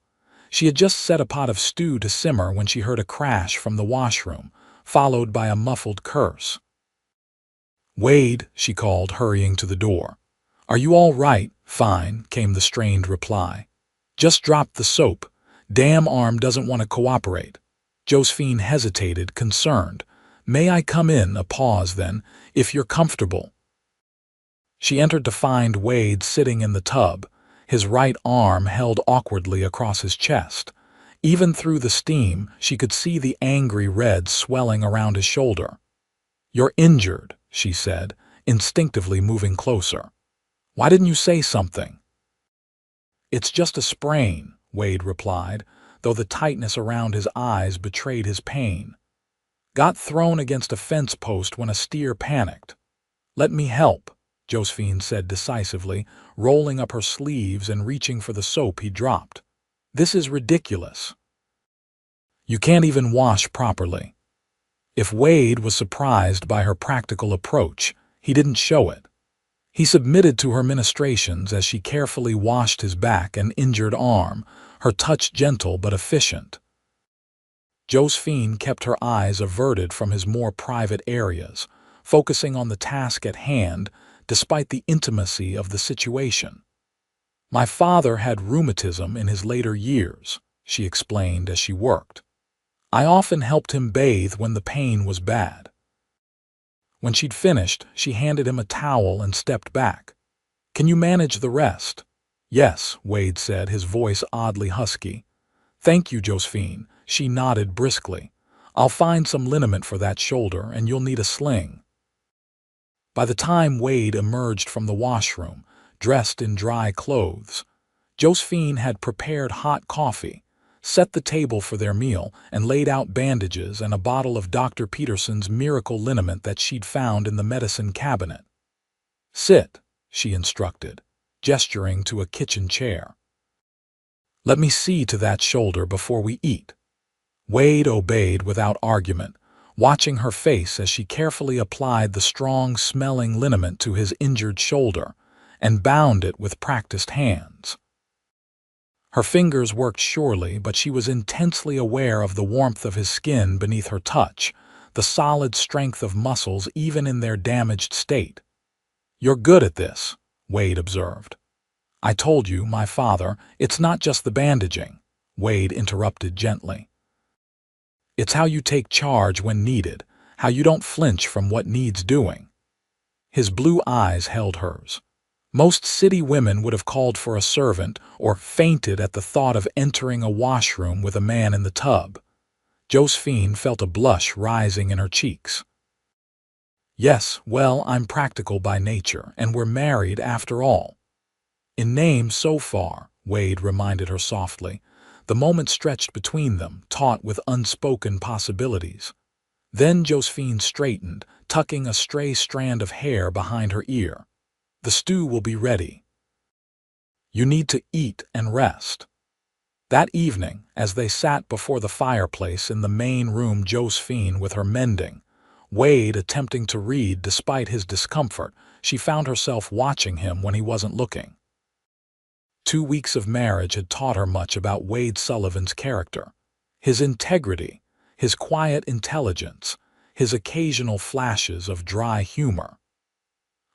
She had just set a pot of stew to simmer when she heard a crash from the washroom, followed by a muffled curse. "Wade," she called, hurrying to the door. "Are you all right?" "Fine," came the strained reply. "Just dropped the soap. Damn arm doesn't want to cooperate." Josephine hesitated, concerned. "May I come in?" A pause, then, "if you're comfortable." She entered to find Wade sitting in the tub, his right arm held awkwardly across his chest. Even through the steam, she could see the angry red swelling around his shoulder. "You're injured," she said, instinctively moving closer. "Why didn't you say something?" "It's just a sprain," Wade replied, though the tightness around his eyes betrayed his pain. "Got thrown against a fence post when a steer panicked." "Let me help," Josephine said decisively, rolling up her sleeves and reaching for the soap he dropped. "This is ridiculous. You can't even wash properly." If Wade was surprised by her practical approach, he didn't show it. He submitted to her ministrations as she carefully washed his back and injured arm, her touch gentle but efficient. Josephine kept her eyes averted from his more private areas, focusing on the task at hand despite the intimacy of the situation. "My father had rheumatism in his later years," she explained as she worked. "I often helped him bathe when the pain was bad." When she'd finished, she handed him a towel and stepped back. "Can you manage the rest?" "Yes," Wade said, his voice oddly husky. "Thank you, Josephine." She nodded briskly. "I'll find some liniment for that shoulder, and you'll need a sling." By the time Wade emerged from the washroom, dressed in dry clothes, Josephine had prepared hot coffee, set the table for their meal, and laid out bandages and a bottle of Dr. Peterson's miracle liniment that she'd found in the medicine cabinet. "Sit," she instructed, gesturing to a kitchen chair. "Let me see to that shoulder before we eat." Wade obeyed without argument, watching her face as she carefully applied the strong-smelling liniment to his injured shoulder and bound it with practiced hands. Her fingers worked surely, but she was intensely aware of the warmth of his skin beneath her touch, the solid strength of muscles even in their damaged state. "You're good at this," Wade observed. "I told you, my father, it's not just the bandaging," Wade interrupted gently. "It's how you take charge when needed, how you don't flinch from what needs doing." His blue eyes held hers. Most city women would have called for a servant or fainted at the thought of entering a washroom with a man in the tub. Josephine felt a blush rising in her cheeks. "Yes, well, I'm practical by nature, and we're married after all." "In name so far," Wade reminded her softly. The moment stretched between them, taut with unspoken possibilities. Then Josephine straightened, tucking a stray strand of hair behind her ear. "The stew will be ready. You need to eat and rest." That evening, as they sat before the fireplace in the main room, Josephine with her mending, Wade attempting to read despite his discomfort, she found herself watching him when he wasn't looking. 2 weeks of marriage had taught her much about Wade Sullivan's character. His integrity, his quiet intelligence, his occasional flashes of dry humor.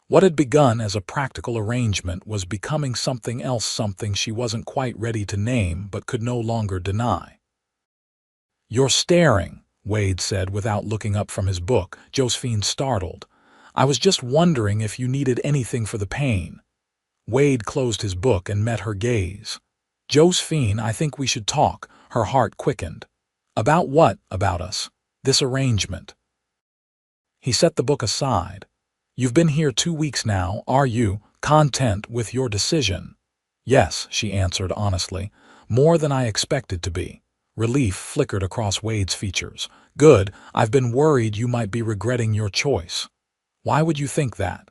What had begun as a practical arrangement was becoming something else, something she wasn't quite ready to name but could no longer deny. "You're staring," Wade said without looking up from his book. Josephine startled. "I was just wondering if you needed anything for the pain." Wade closed his book and met her gaze. "Josephine, I think we should talk." Her heart quickened. "About what?" "About us. This arrangement." He set the book aside. "You've been here 2 weeks now. Are you content with your decision?" "Yes," she answered honestly. "More than I expected to be." Relief flickered across Wade's features. "Good. I've been worried you might be regretting your choice." "Why would you think that?"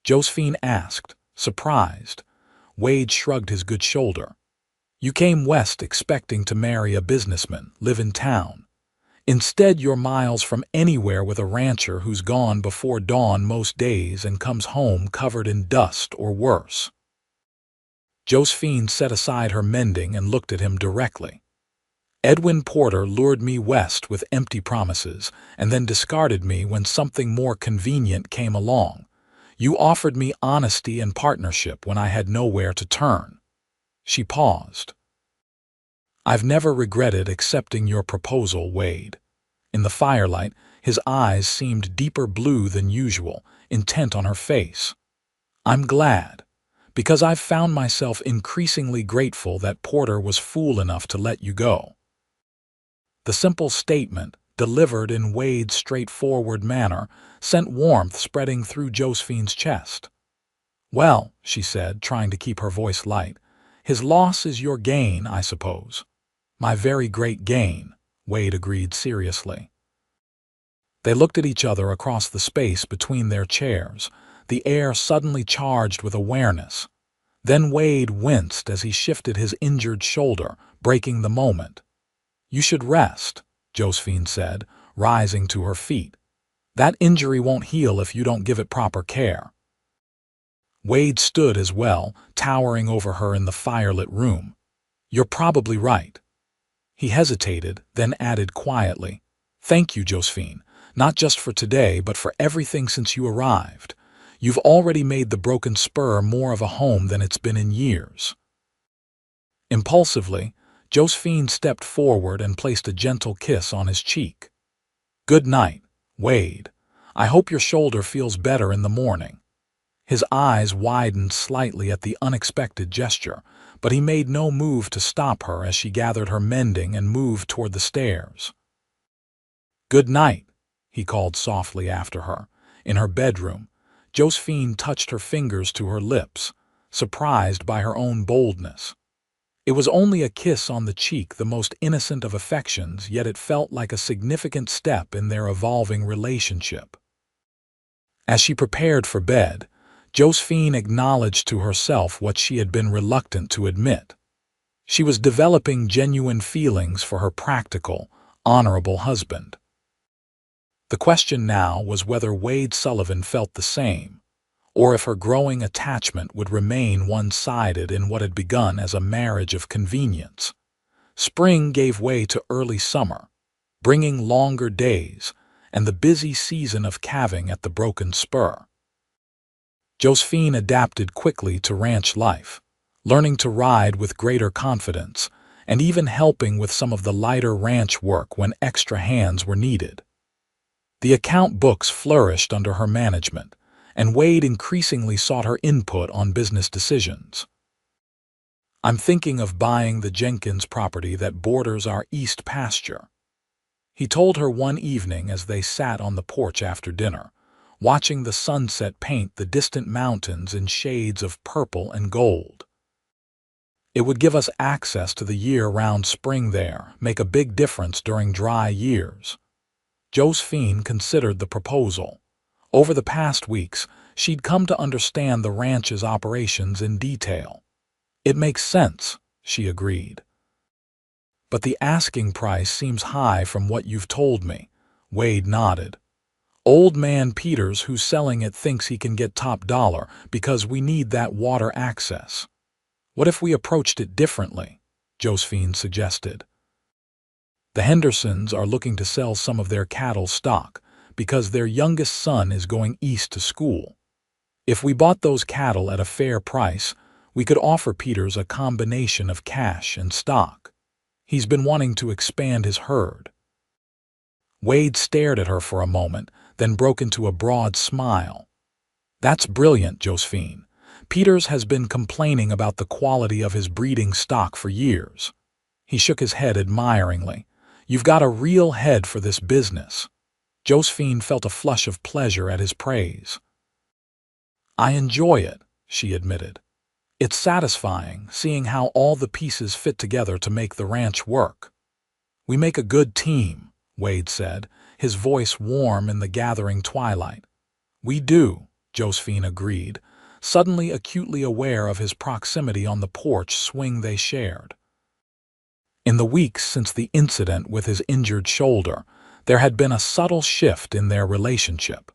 Josephine asked, surprised. Wade shrugged his good shoulder. "You came west expecting to marry a businessman, live in town. Instead, you're miles from anywhere with a rancher who's gone before dawn most days and comes home covered in dust or worse." Josephine set aside her mending and looked at him directly. "Edwin Porter lured me west with empty promises and then discarded me when something more convenient came along. You offered me honesty and partnership when I had nowhere to turn." She paused. "I've never regretted accepting your proposal, Wade." In the firelight, his eyes seemed deeper blue than usual, intent on her face. "I'm glad, because I've found myself increasingly grateful that Porter was fool enough to let you go." The simple statement, delivered in Wade's straightforward manner, sent warmth spreading through Josephine's chest. "Well," she said, trying to keep her voice light, "his loss is your gain, I suppose." "My very great gain," Wade agreed seriously. They looked at each other across the space between their chairs, the air suddenly charged with awareness. Then Wade winced as he shifted his injured shoulder, breaking the moment. "You should rest," Josephine said, rising to her feet. "That injury won't heal if you don't give it proper care." Wade stood as well, towering over her in the firelit room. "You're probably right." He hesitated, then added quietly, "Thank you, Josephine, not just for today, but for everything since you arrived. You've already made the Broken Spur more of a home than it's been in years." Impulsively, Josephine stepped forward and placed a gentle kiss on his cheek. "Good night, Wade. I hope your shoulder feels better in the morning." His eyes widened slightly at the unexpected gesture, but he made no move to stop her as she gathered her mending and moved toward the stairs. "Good night," he called softly after her. In her bedroom, Josephine touched her fingers to her lips, surprised by her own boldness. It was only a kiss on the cheek, the most innocent of affections, yet it felt like a significant step in their evolving relationship. As she prepared for bed, Josephine acknowledged to herself what she had been reluctant to admit. She was developing genuine feelings for her practical, honorable husband. The question now was whether Wade Sullivan felt the same, or if her growing attachment would remain one-sided in what had begun as a marriage of convenience. Spring gave way to early summer, bringing longer days and the busy season of calving at the Broken Spur. Josephine adapted quickly to ranch life, learning to ride with greater confidence and even helping with some of the lighter ranch work when extra hands were needed. The account books flourished under her management, and Wade increasingly sought her input on business decisions. "I'm thinking of buying the Jenkins property that borders our east pasture," he told her one evening as they sat on the porch after dinner, watching the sunset paint the distant mountains in shades of purple and gold. "It would give us access to the year-round spring there, make a big difference during dry years." Josephine considered the proposal. Over the past weeks, she'd come to understand the ranch's operations in detail. "It makes sense," she agreed. "But the asking price seems high from what you've told me," Wade nodded. "Old man Peters who's selling it thinks he can get top dollar because we need that water access." "What if we approached it differently?" Josephine suggested. "The Hendersons are looking to sell some of their cattle stock because their youngest son is going east to school. If we bought those cattle at a fair price, we could offer Peters a combination of cash and stock. He's been wanting to expand his herd." Wade stared at her for a moment, then broke into a broad smile. "That's brilliant, Josephine. Peters has been complaining about the quality of his breeding stock for years." He shook his head admiringly. "You've got a real head for this business." Josephine felt a flush of pleasure at his praise. "I enjoy it," she admitted. "It's satisfying, seeing how all the pieces fit together to make the ranch work." "We make a good team," Wade said, his voice warm in the gathering twilight. "We do," Josephine agreed, suddenly acutely aware of his proximity on the porch swing they shared. In the weeks since the incident with his injured shoulder, there had been a subtle shift in their relationship.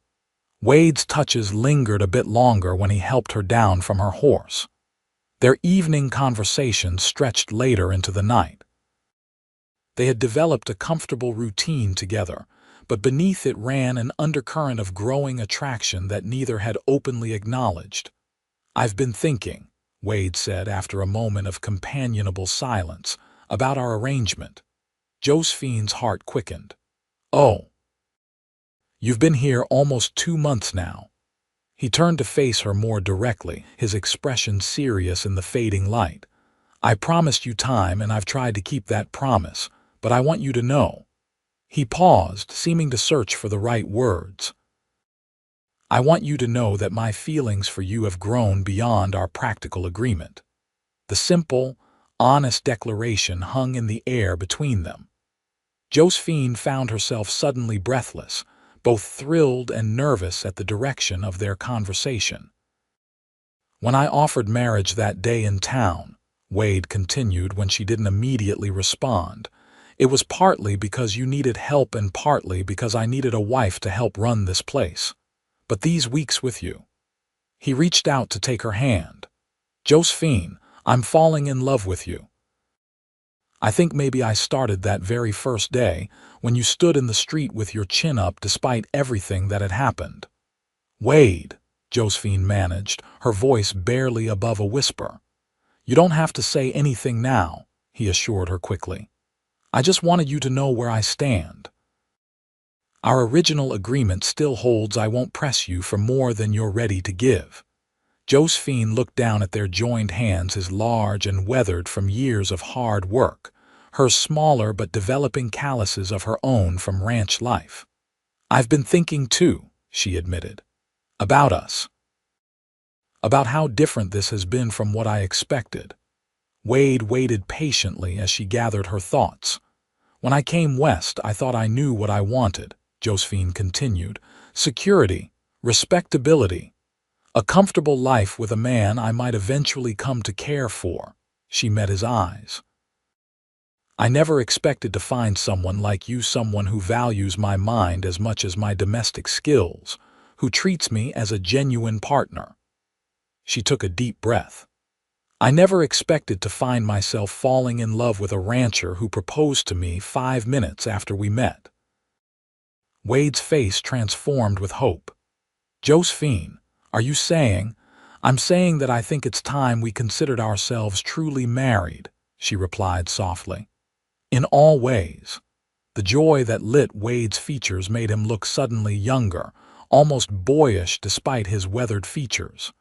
Wade's touches lingered a bit longer when he helped her down from her horse. Their evening conversations stretched later into the night. They had developed a comfortable routine together, but beneath it ran an undercurrent of growing attraction that neither had openly acknowledged. "I've been thinking," Wade said after a moment of companionable silence, "about our arrangement." Josephine's heart quickened. "Oh, you've been here almost 2 months now." He turned to face her more directly, his expression serious in the fading light. "I promised you time, and I've tried to keep that promise, but I want you to know." He paused, seeming to search for the right words. "I want you to know that my feelings for you have grown beyond our practical agreement." The simple, honest declaration hung in the air between them. Josephine found herself suddenly breathless, both thrilled and nervous at the direction of their conversation. "When I offered marriage that day in town," Wade continued when she didn't immediately respond, "it was partly because you needed help and partly because I needed a wife to help run this place. But these weeks with you—" He reached out to take her hand. "Josephine, I'm falling in love with you. I think maybe I started that very first day when you stood in the street with your chin up despite everything that had happened." "Wade," Josephine managed, her voice barely above a whisper. "You don't have to say anything now," he assured her quickly. "I just wanted you to know where I stand. Our original agreement still holds. I won't press you for more than you're ready to give." Josephine looked down at their joined hands, as large and weathered from years of hard work, her smaller but developing calluses of her own from ranch life. "I've been thinking too," she admitted, "about us. About how different this has been from what I expected." Wade waited patiently as she gathered her thoughts. "When I came west, I thought I knew what I wanted," Josephine continued. "Security, respectability, a comfortable life with a man I might eventually come to care for." She met his eyes. "I never expected to find someone like you, someone who values my mind as much as my domestic skills, who treats me as a genuine partner." She took a deep breath. "I never expected to find myself falling in love with a rancher who proposed to me 5 minutes after we met." Wade's face transformed with hope. "Josephine, are you saying—" "I'm saying that I think it's time we considered ourselves truly married," she replied softly. "In all ways." The joy that lit Wade's features made him look suddenly younger, almost boyish despite his weathered features.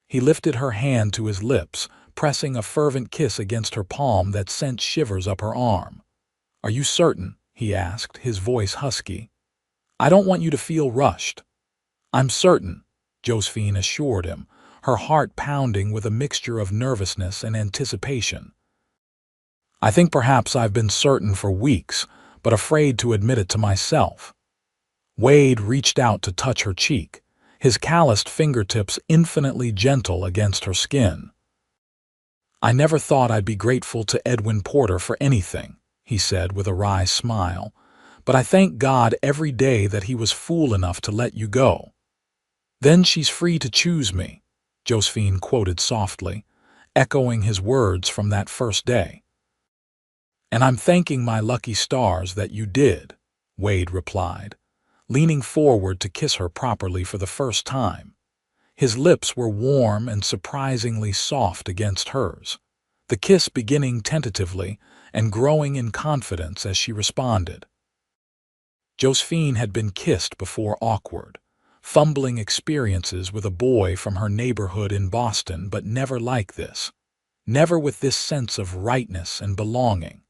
He lifted her hand to his lips, pressing a fervent kiss against her palm that sent shivers up her arm. "Are you certain?" he asked, his voice husky. "I don't want you to feel rushed." "I'm certain," Josephine assured him, her heart pounding with a mixture of nervousness and anticipation. "I think perhaps I've been certain for weeks, but afraid to admit it to myself." Wade reached out to touch her cheek, his calloused fingertips infinitely gentle against her skin. "I never thought I'd be grateful to Edwin Porter for anything," he said with a wry smile, "but I thank God every day that he was fool enough to let you go." "Then she's free to choose me," Josephine quoted softly, echoing his words from that first day. "And I'm thanking my lucky stars that you did," Wade replied, leaning forward to kiss her properly for the first time. His lips were warm and surprisingly soft against hers, the kiss beginning tentatively and growing in confidence as she responded. Josephine had been kissed before awkward, fumbling experiences with a boy from her neighborhood in Boston, but never like this, never with this sense of rightness and belonging.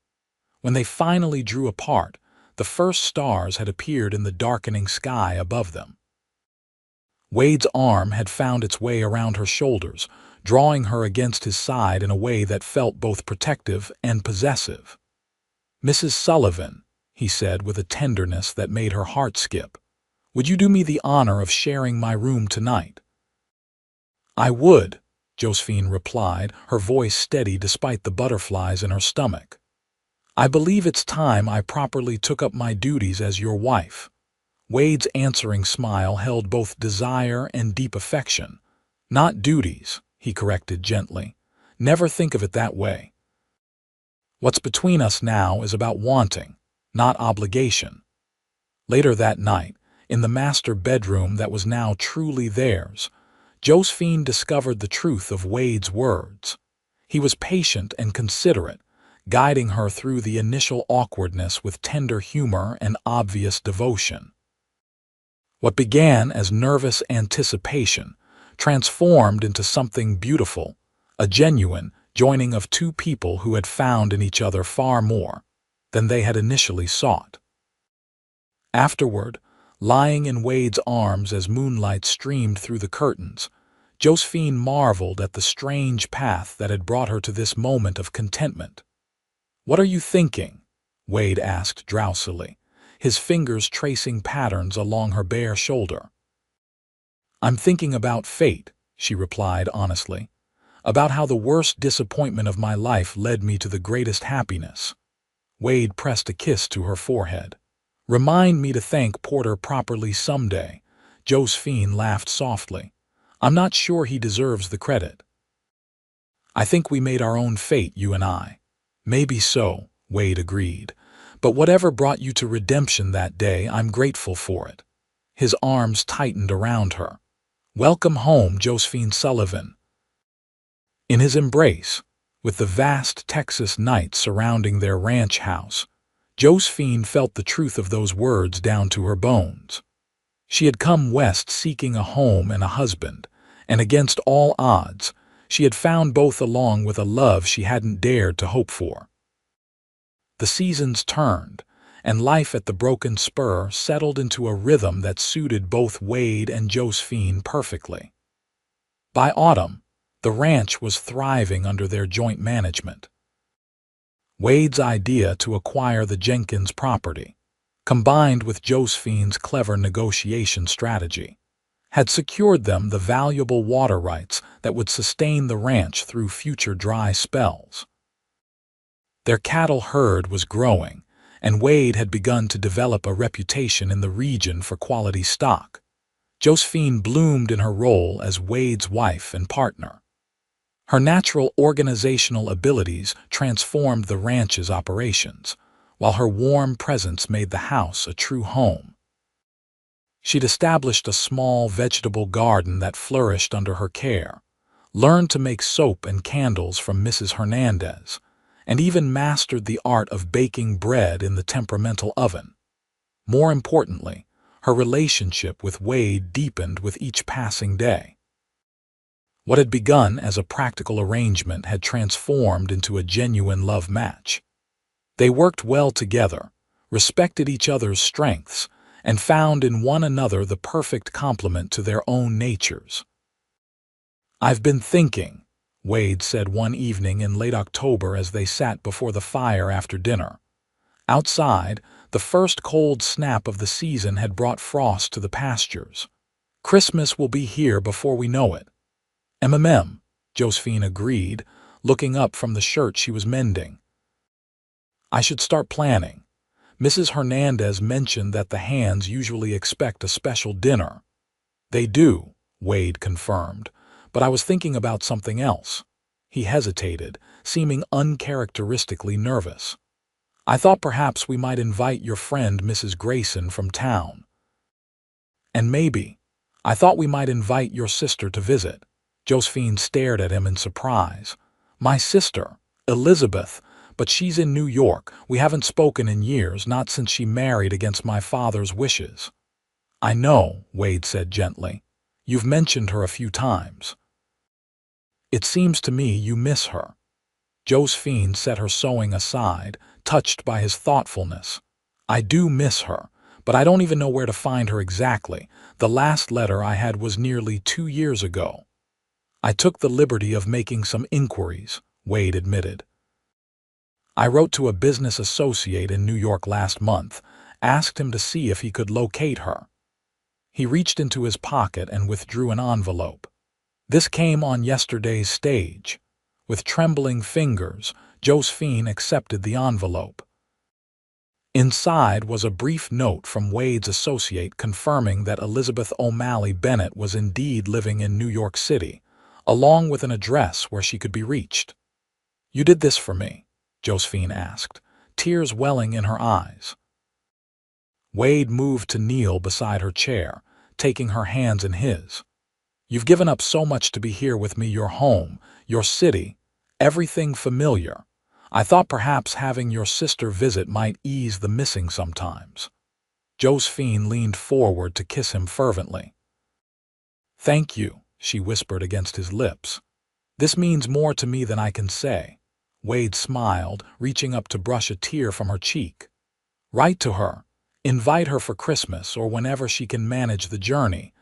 When they finally drew apart, The first stars had appeared in the darkening sky above them. Wade's arm had found its way around her shoulders, drawing her against his side in a way that felt both protective and possessive. "Mrs. Sullivan," he said with a tenderness that made her heart skip, "would you do me the honor of sharing my room tonight?" "I would," Josephine replied, her voice steady despite the butterflies in her stomach. "I believe it's time I properly took up my duties as your wife." Wade's answering smile held both desire and deep affection. "Not duties," he corrected gently. "Never think of it that way. What's between us now is about wanting, not obligation." Later that night, in the master bedroom that was now truly theirs, Josephine discovered the truth of Wade's words. He was patient and considerate, guiding her through the initial awkwardness with tender humor and obvious devotion. What began as nervous anticipation transformed into something beautiful, a genuine joining of two people who had found in each other far more than they had initially sought. Afterward, lying in Wade's arms as moonlight streamed through the curtains, Josephine marveled at the strange path that had brought her to this moment of contentment. "What are you thinking?" Wade asked drowsily, his fingers tracing patterns along her bare shoulder. "I'm thinking about fate," she replied honestly, "about how the worst disappointment of my life led me to the greatest happiness." Wade pressed a kiss to her forehead. "Remind me to thank Porter properly someday." Josephine laughed softly. "I'm not sure he deserves the credit." "I think we made our own fate, you and I." "Maybe so," Wade agreed. "But whatever brought you to redemption that day, I'm grateful for it." His arms tightened around her. "Welcome home, Josephine Sullivan." In his embrace, with the vast Texas night surrounding their ranch house, Josephine felt the truth of those words down to her bones. She had come west seeking a home and a husband, and against all odds, she had found both along with a love she hadn't dared to hope for. The seasons turned, and life at the Broken Spur settled into a rhythm that suited both Wade and Josephine perfectly. By autumn, the ranch was thriving under their joint management. Wade's idea to acquire the Jenkins property, combined with Josephine's clever negotiation strategy, had secured them the valuable water rights that would sustain the ranch through future dry spells. Their cattle herd was growing, and Wade had begun to develop a reputation in the region for quality stock. Josephine bloomed in her role as Wade's wife and partner. Her natural organizational abilities transformed the ranch's operations, while her warm presence made the house a true home. She'd established a small vegetable garden that flourished under her care, learned to make soap and candles from Mrs. Hernandez, and even mastered the art of baking bread in the temperamental oven. More importantly, her relationship with Wade deepened with each passing day. What had begun as a practical arrangement had transformed into a genuine love match. They worked well together, respected each other's strengths, and found in one another the perfect complement to their own natures. "I've been thinking," Wade said one evening in late October as they sat before the fire after dinner. Outside, the first cold snap of the season had brought frost to the pastures. "Christmas will be here before we know it." Josephine agreed, looking up from the shirt she was mending. "I should start planning. Mrs. Hernandez mentioned that the Hands usually expect a special dinner." "They do," Wade confirmed, "but I was thinking about something else." He hesitated, seeming uncharacteristically nervous. "I thought perhaps we might invite your friend Mrs. Grayson from town. And maybe, I thought we might invite your sister to visit." Josephine stared at him in surprise. "My sister, Elizabeth, but she's in New York. We haven't spoken in years, not since she married against my father's wishes." "I know," Wade said gently. "You've mentioned her a few times." "It seems to me you miss her." Josephine set her sewing aside, touched by his thoughtfulness. I do miss her, but I don't even know where to find her exactly. The last letter I had was nearly 2 years ago. I took the liberty of making some inquiries, Wade admitted. I wrote to a business associate in New York last month, asked him to see if he could locate her. He reached into his pocket and withdrew an envelope. This came on yesterday's stage. With trembling fingers, Josephine accepted the envelope. Inside was a brief note from Wade's associate confirming that Elizabeth O'Malley Bennett was indeed living in New York City, along with an address where she could be reached. "You did this for me?" Josephine asked, tears welling in her eyes. Wade moved to kneel beside her chair, taking her hands in his. "You've given up so much to be here with me, your home, your city, everything familiar. I thought perhaps having your sister visit might ease the missing sometimes." Josephine leaned forward to kiss him fervently. "Thank you," she whispered against his lips. "This means more to me than I can say." Wade smiled, reaching up to brush a tear from her cheek. "Write to her. Invite her for Christmas or whenever she can manage the journey.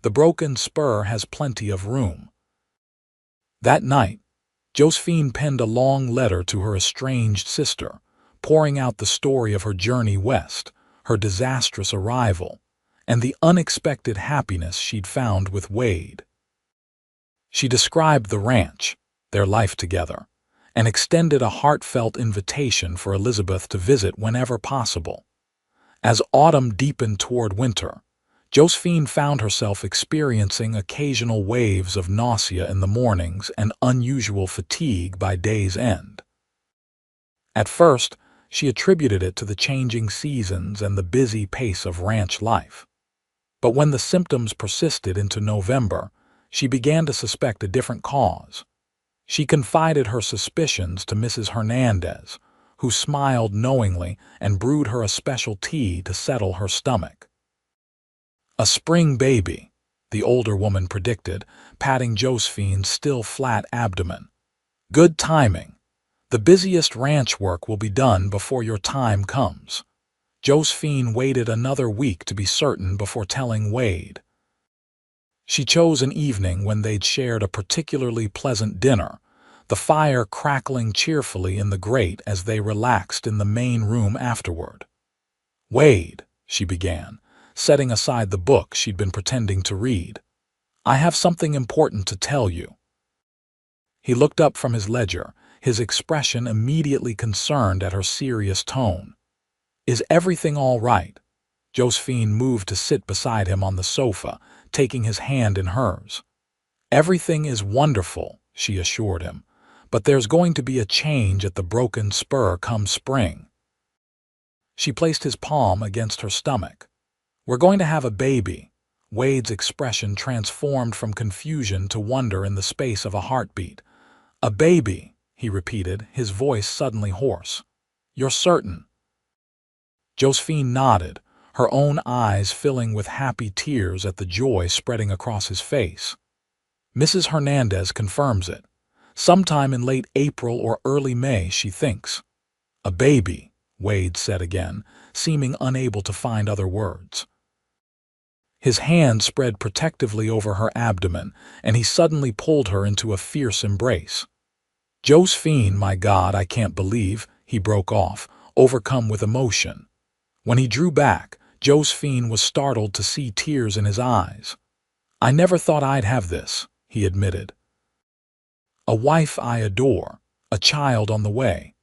The Broken Spur has plenty of room." That night, Josephine penned a long letter to her estranged sister, pouring out the story of her journey west, her disastrous arrival, and the unexpected happiness she'd found with Wade. She described the ranch, their life together, and extended a heartfelt invitation for Elizabeth to visit whenever possible. As autumn deepened toward winter, Josephine found herself experiencing occasional waves of nausea in the mornings and unusual fatigue by day's end. At first, she attributed it to the changing seasons and the busy pace of ranch life. But when the symptoms persisted into November, she began to suspect a different cause. She confided her suspicions to Mrs. Hernandez, who smiled knowingly and brewed her a special tea to settle her stomach. "A spring baby," the older woman predicted, patting Josephine's still flat abdomen. "Good timing. The busiest ranch work will be done before your time comes." Josephine waited another week to be certain before telling Wade. She chose an evening when they'd shared a particularly pleasant dinner, the fire crackling cheerfully in the grate as they relaxed in the main room afterward. "Wade," she began, setting aside the book she'd been pretending to read, "I have something important to tell you." He looked up from his ledger, his expression immediately concerned at her serious tone. "Is everything all right?" Josephine moved to sit beside him on the sofa, taking his hand in hers. "Everything is wonderful," she assured him, "but there's going to be a change at the Broken Spur come spring." She placed his palm against her stomach. "We're going to have a baby." Wade's expression transformed from confusion to wonder in the space of a heartbeat. "A baby," he repeated, his voice suddenly hoarse. "You're certain?" Josephine nodded, her own eyes filling with happy tears at the joy spreading across his face. "Mrs. Hernandez confirms it. Sometime in late April or early May, she thinks." "A baby," Wade said again, seeming unable to find other words. His hand spread protectively over her abdomen, and he suddenly pulled her into a fierce embrace. "Josephine, my God, I can't believe," he broke off, overcome with emotion. When he drew back, Josephine was startled to see tears in his eyes. "I never thought I'd have this," he admitted. "A wife I adore, a child on the way.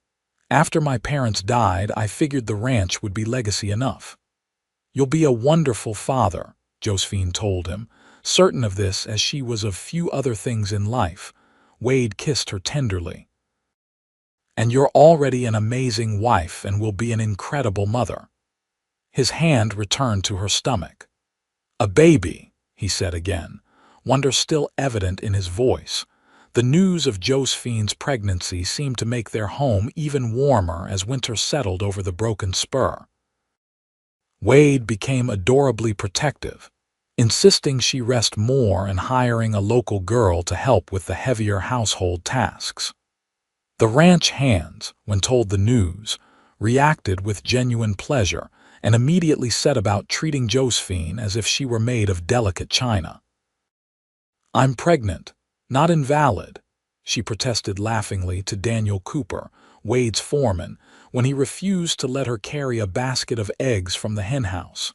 After my parents died, I figured the ranch would be legacy enough." "You'll be a wonderful father," Josephine told him, certain of this as she was of few other things in life. Wade kissed her tenderly. "And you're already an amazing wife and will be an incredible mother." His hand returned to her stomach. "A baby," he said again, wonder still evident in his voice. The news of Josephine's pregnancy seemed to make their home even warmer as winter settled over the Broken Spur. Wade became adorably protective, insisting she rest more and hiring a local girl to help with the heavier household tasks. The ranch hands, when told the news, reacted with genuine pleasure, and immediately set about treating Josephine as if she were made of delicate china. "I'm pregnant, not invalid," she protested laughingly to Daniel Cooper, Wade's foreman, when he refused to let her carry a basket of eggs from the henhouse.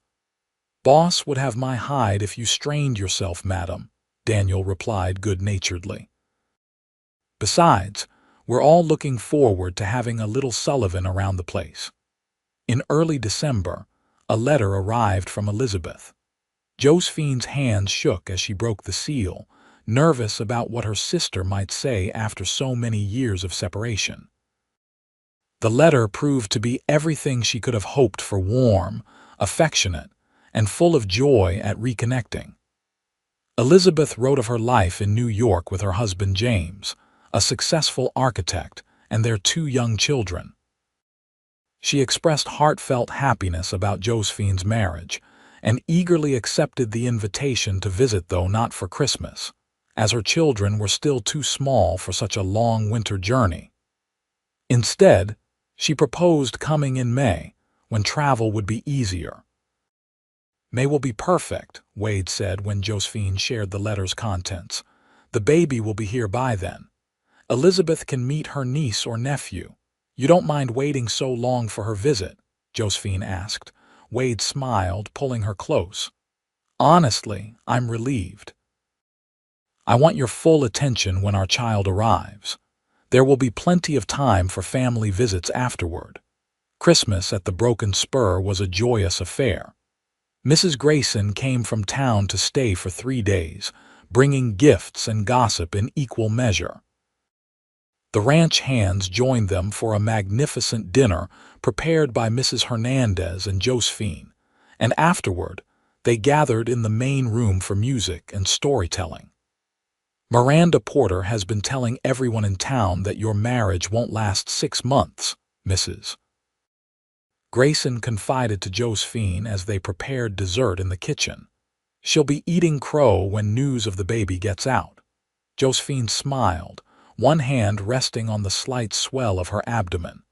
"Boss would have my hide if you strained yourself, madam," Daniel replied good-naturedly. "Besides, we're all looking forward to having a little Sullivan around the place." In early December, a letter arrived from Elizabeth. Josephine's hands shook as she broke the seal, nervous about what her sister might say after so many years of separation. The letter proved to be everything she could have hoped for: warm, affectionate, and full of joy at reconnecting. Elizabeth wrote of her life in New York with her husband James, a successful architect, and their 2 young children. She expressed heartfelt happiness about Josephine's marriage, and eagerly accepted the invitation to visit, though not for Christmas, as her children were still too small for such a long winter journey. Instead, she proposed coming in May, when travel would be easier. "May will be perfect," Wade said when Josephine shared the letter's contents. "The baby will be here by then. Elizabeth can meet her niece or nephew." "You don't mind waiting so long for her visit?" Josephine asked. Wade smiled, pulling her close. "Honestly, I'm relieved. I want your full attention when our child arrives. There will be plenty of time for family visits afterward." Christmas at the Broken Spur was a joyous affair. Mrs. Grayson came from town to stay for 3 days, bringing gifts and gossip in equal measure. The ranch hands joined them for a magnificent dinner prepared by Mrs. Hernandez and Josephine, and afterward they gathered in the main room for music and storytelling. "Miranda Porter has been telling everyone in town that your marriage won't last 6 months, Mrs. Grayson confided to Josephine as they prepared dessert in the kitchen. "She'll be eating crow when news of the baby gets out." Josephine smiled, one hand resting on the slight swell of her abdomen.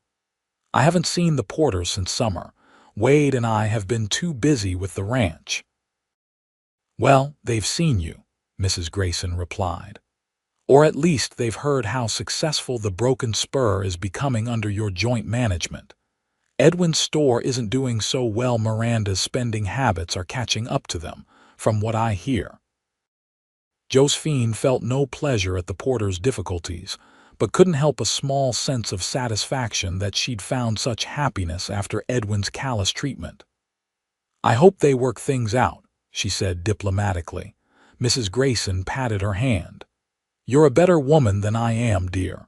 "I haven't seen the Porters since summer. Wade and I have been too busy with the ranch." "Well, they've seen you," Mrs. Grayson replied. "Or at least they've heard how successful the Broken Spur is becoming under your joint management. Edwin's store isn't doing so well. Miranda's spending habits are catching up to them, from what I hear." Josephine felt no pleasure at the Porters' difficulties, but couldn't help a small sense of satisfaction that she'd found such happiness after Edwin's callous treatment. "I hope they work things out," she said diplomatically. Mrs. Grayson patted her hand. "You're a better woman than I am, dear.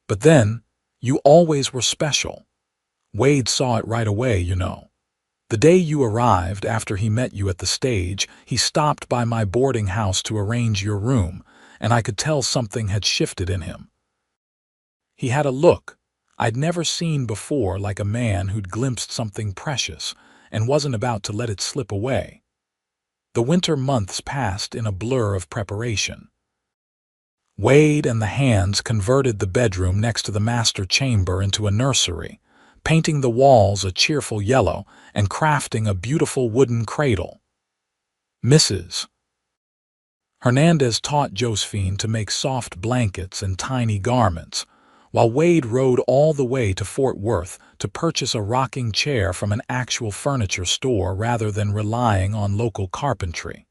But then, you always were special. Wade saw it right away, you know. The day you arrived, after he met you at the stage, he stopped by my boarding house to arrange your room, and I could tell something had shifted in him. He had a look I'd never seen before, like a man who'd glimpsed something precious and wasn't about to let it slip away." The winter months passed in a blur of preparation. Wade and the hands converted the bedroom next to the master chamber into a nursery, painting the walls a cheerful yellow and crafting a beautiful wooden cradle. Mrs. Hernandez taught Josephine to make soft blankets and tiny garments, while Wade rode all the way to Fort Worth to purchase a rocking chair from an actual furniture store rather than relying on local carpentry.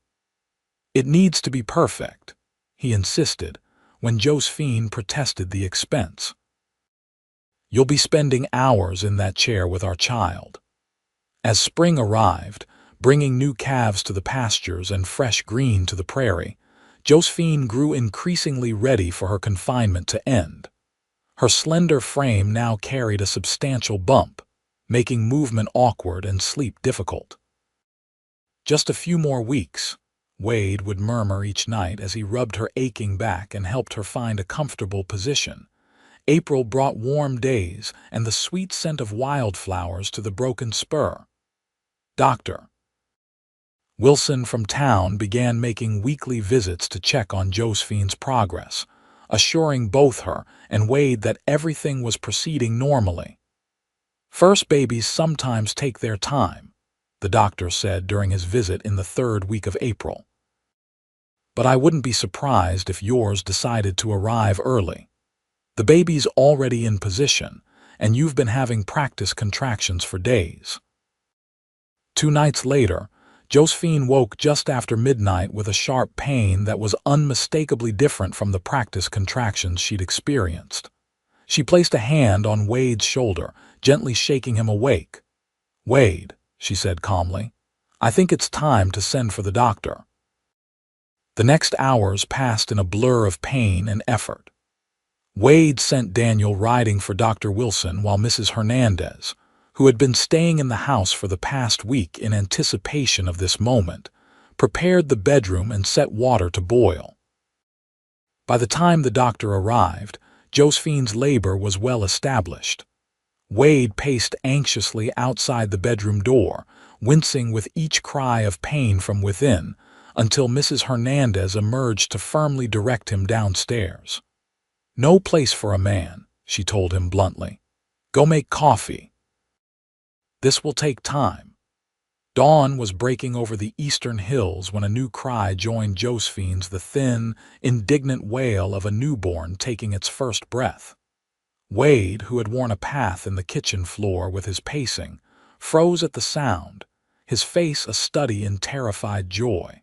"It needs to be perfect," he insisted, when Josephine protested the expense. "You'll be spending hours in that chair with our child." As spring arrived, bringing new calves to the pastures and fresh green to the prairie, Josephine grew increasingly ready for her confinement to end. Her slender frame now carried a substantial bump, making movement awkward and sleep difficult. "Just a few more weeks," Wade would murmur each night as he rubbed her aching back and helped her find a comfortable position. April brought warm days and the sweet scent of wildflowers to the Broken Spur. Dr. Wilson from town began making weekly visits to check on Josephine's progress, assuring both her and Wade that everything was proceeding normally. First babies sometimes take their time, the doctor said during his visit in the 3rd week of April. But I wouldn't be surprised if yours decided to arrive early. The baby's already in position, and you've been having practice contractions for days. 2 nights later, Josephine woke just after midnight with a sharp pain that was unmistakably different from the practice contractions she'd experienced. She placed a hand on Wade's shoulder, gently shaking him awake. "Wade," she said calmly, "I think it's time to send for the doctor." The next hours passed in a blur of pain and effort. Wade sent Daniel riding for Dr. Wilson while Mrs. Hernandez, who had been staying in the house for the past week in anticipation of this moment, prepared the bedroom and set water to boil. By the time the doctor arrived, Josephine's labor was well established. Wade paced anxiously outside the bedroom door, wincing with each cry of pain from within, until Mrs. Hernandez emerged to firmly direct him downstairs. "No place for a man," she told him bluntly. "Go make coffee. This will take time." Dawn was breaking over the eastern hills when a new cry joined Josephine's, the thin, indignant wail of a newborn taking its first breath. Wade, who had worn a path in the kitchen floor with his pacing, froze at the sound, his face a study in terrified joy.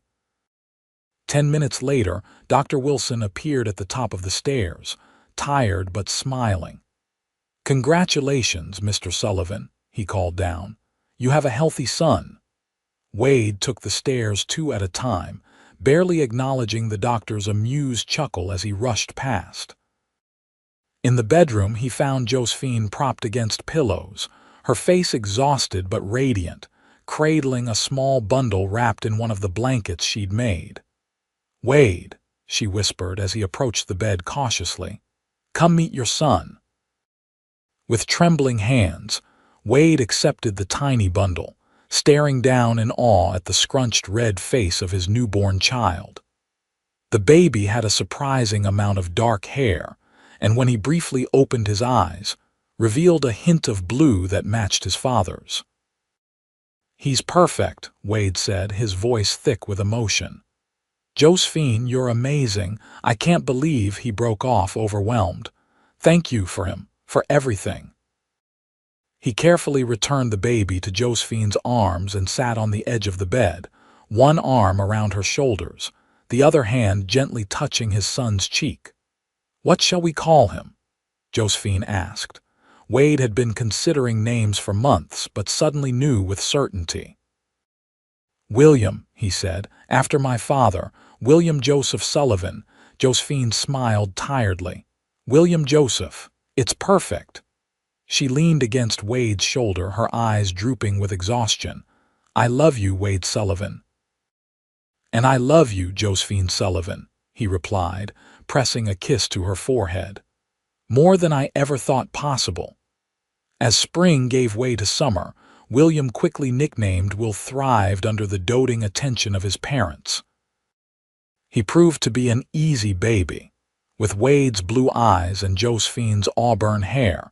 10 minutes later, Dr. Wilson appeared at the top of the stairs, tired but smiling. "Congratulations, Mr. Sullivan," he called down. "You have a healthy son." Wade took the stairs 2 at a time, barely acknowledging the doctor's amused chuckle as he rushed past. In the bedroom, he found Josephine propped against pillows, her face exhausted but radiant, cradling a small bundle wrapped in one of the blankets she'd made. "Wade," she whispered as he approached the bed cautiously, "come meet your son." With trembling hands, Wade accepted the tiny bundle, staring down in awe at the scrunched red face of his newborn child. The baby had a surprising amount of dark hair, and when he briefly opened his eyes, revealed a hint of blue that matched his father's. "He's perfect," Wade said, his voice thick with emotion. "Josephine, you're amazing. I can't believe," he broke off, overwhelmed. "Thank you for him, for everything." He carefully returned the baby to Josephine's arms and sat on the edge of the bed, one arm around her shoulders, the other hand gently touching his son's cheek. "What shall we call him?" Josephine asked. Wade had been considering names for months, but suddenly knew with certainty. "William," he said, "after my father, William Joseph Sullivan." Josephine smiled tiredly. "William Joseph. It's perfect." She leaned against Wade's shoulder, her eyes drooping with exhaustion. "I love you, Wade Sullivan." "And I love you, Josephine Sullivan," he replied, pressing a kiss to her forehead. "More than I ever thought possible." As spring gave way to summer, William, quickly nicknamed Will, thrived under the doting attention of his parents. He proved to be an easy baby, with Wade's blue eyes and Josephine's auburn hair,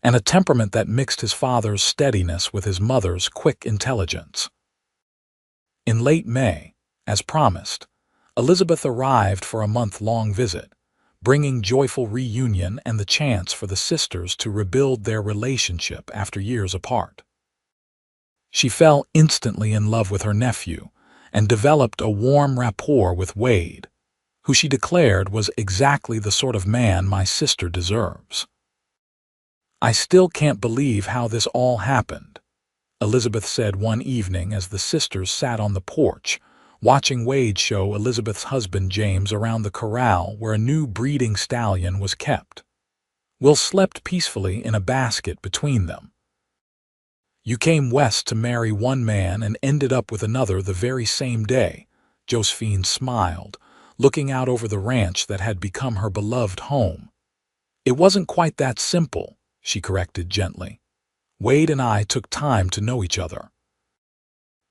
and a temperament that mixed his father's steadiness with his mother's quick intelligence. In late May, as promised, Elizabeth arrived for a month-long visit, bringing joyful reunion and the chance for the sisters to rebuild their relationship after years apart. She fell instantly in love with her nephew and developed a warm rapport with Wade, who she declared was exactly the sort of man my sister deserves. "I still can't believe how this all happened," Elizabeth said one evening as the sisters sat on the porch, watching Wade show Elizabeth's husband James around the corral where a new breeding stallion was kept. Will slept peacefully in a basket between them. "You came west to marry one man and ended up with another the very same day," Josephine smiled, looking out over the ranch that had become her beloved home. "It wasn't quite that simple," she corrected gently. "Wade and I took time to know each other.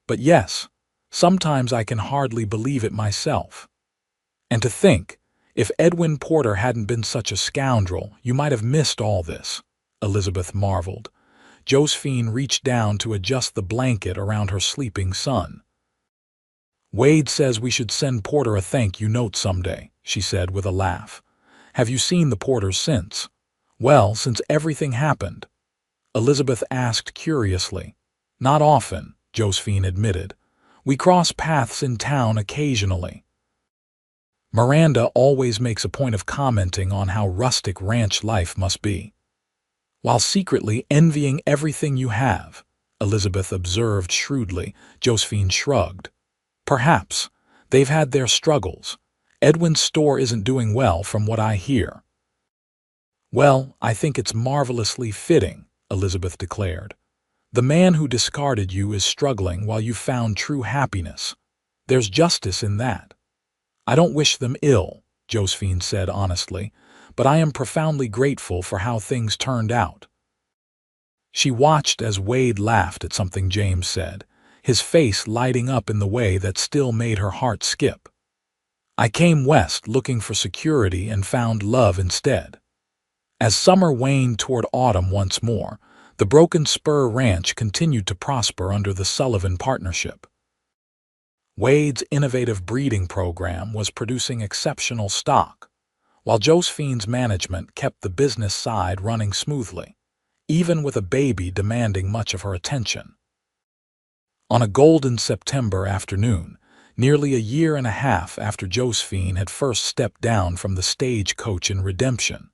But yes, sometimes I can hardly believe it myself. And to think, if Edwin Porter hadn't been such a scoundrel, you might have missed all this," Elizabeth marveled. Josephine reached down to adjust the blanket around her sleeping son. "Wade says we should send Porter a thank-you note someday," she said with a laugh. "Have you seen the Porters since?" "Well, since everything happened," Elizabeth asked curiously. "Not often," Josephine admitted. "We cross paths in town occasionally." Miranda always makes a point of commenting on how rustic ranch life must be, while secretly envying everything you have, Elizabeth observed shrewdly. Josephine shrugged. "Perhaps. They've had their struggles. Edwin's store isn't doing well from what I hear." "Well, I think it's marvelously fitting," Elizabeth declared. "The man who discarded you is struggling while you found true happiness. There's justice in that." "I don't wish them ill," Josephine said honestly, "but I am profoundly grateful for how things turned out." She watched as Wade laughed at something James said, his face lighting up in the way that still made her heart skip. "I came west looking for security and found love instead." As summer waned toward autumn once more, the Broken Spur Ranch continued to prosper under the Sullivan partnership. Wade's innovative breeding program was producing exceptional stock, while Josephine's management kept the business side running smoothly, even with a baby demanding much of her attention. On a golden September afternoon, nearly a year and a half after Josephine had first stepped down from the stagecoach in Redemption,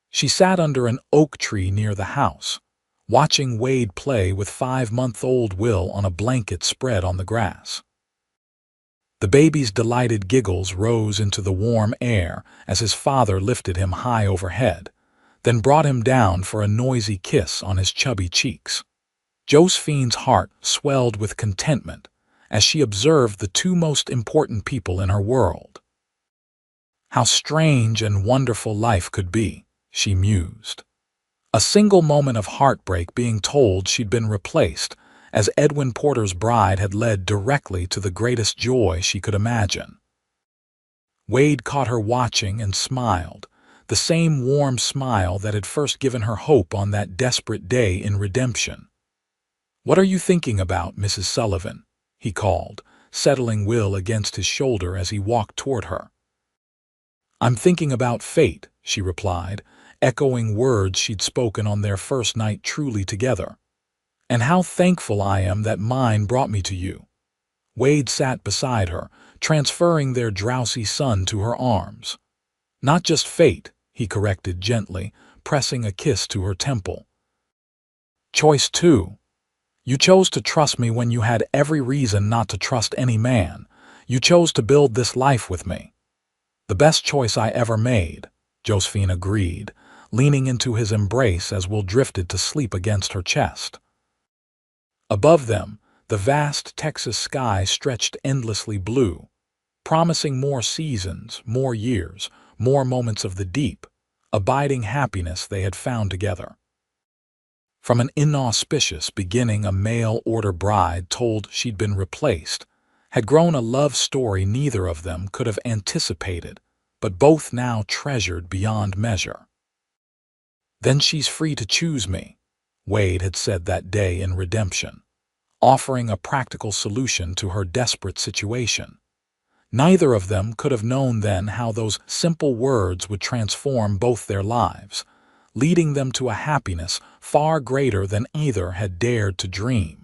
she sat under an oak tree near the house, watching Wade play with 5-month-old Will on a blanket spread on the grass. The baby's delighted giggles rose into the warm air as his father lifted him high overhead, then brought him down for a noisy kiss on his chubby cheeks. Josephine's heart swelled with contentment as she observed the two most important people in her world. How strange and wonderful life could be, she mused. A single moment of heartbreak being told she'd been replaced, as Edwin Porter's bride had led directly to the greatest joy she could imagine. Wade caught her watching and smiled, the same warm smile that had first given her hope on that desperate day in Redemption. "What are you thinking about, Mrs. Sullivan?" he called, settling Will against his shoulder as he walked toward her. "I'm thinking about fate," she replied, echoing words she'd spoken on their first night truly together. "And how thankful I am that mine brought me to you." Wade sat beside her, transferring their drowsy son to her arms. "Not just fate," he corrected gently, pressing a kiss to her temple. "Choice too. You chose to trust me when you had every reason not to trust any man. You chose to build this life with me." "The best choice I ever made," Josephine agreed, leaning into his embrace as Will drifted to sleep against her chest. Above them, the vast Texas sky stretched endlessly blue, promising more seasons, more years, more moments of the deep, abiding happiness they had found together. From an inauspicious beginning, a mail-order bride told she'd been replaced had grown a love story neither of them could have anticipated, but both now treasured beyond measure. "Then she's free to choose me," Wade had said that day in Redemption, offering a practical solution to her desperate situation. Neither of them could have known then how those simple words would transform both their lives, leading them to a happiness far greater than either had dared to dream.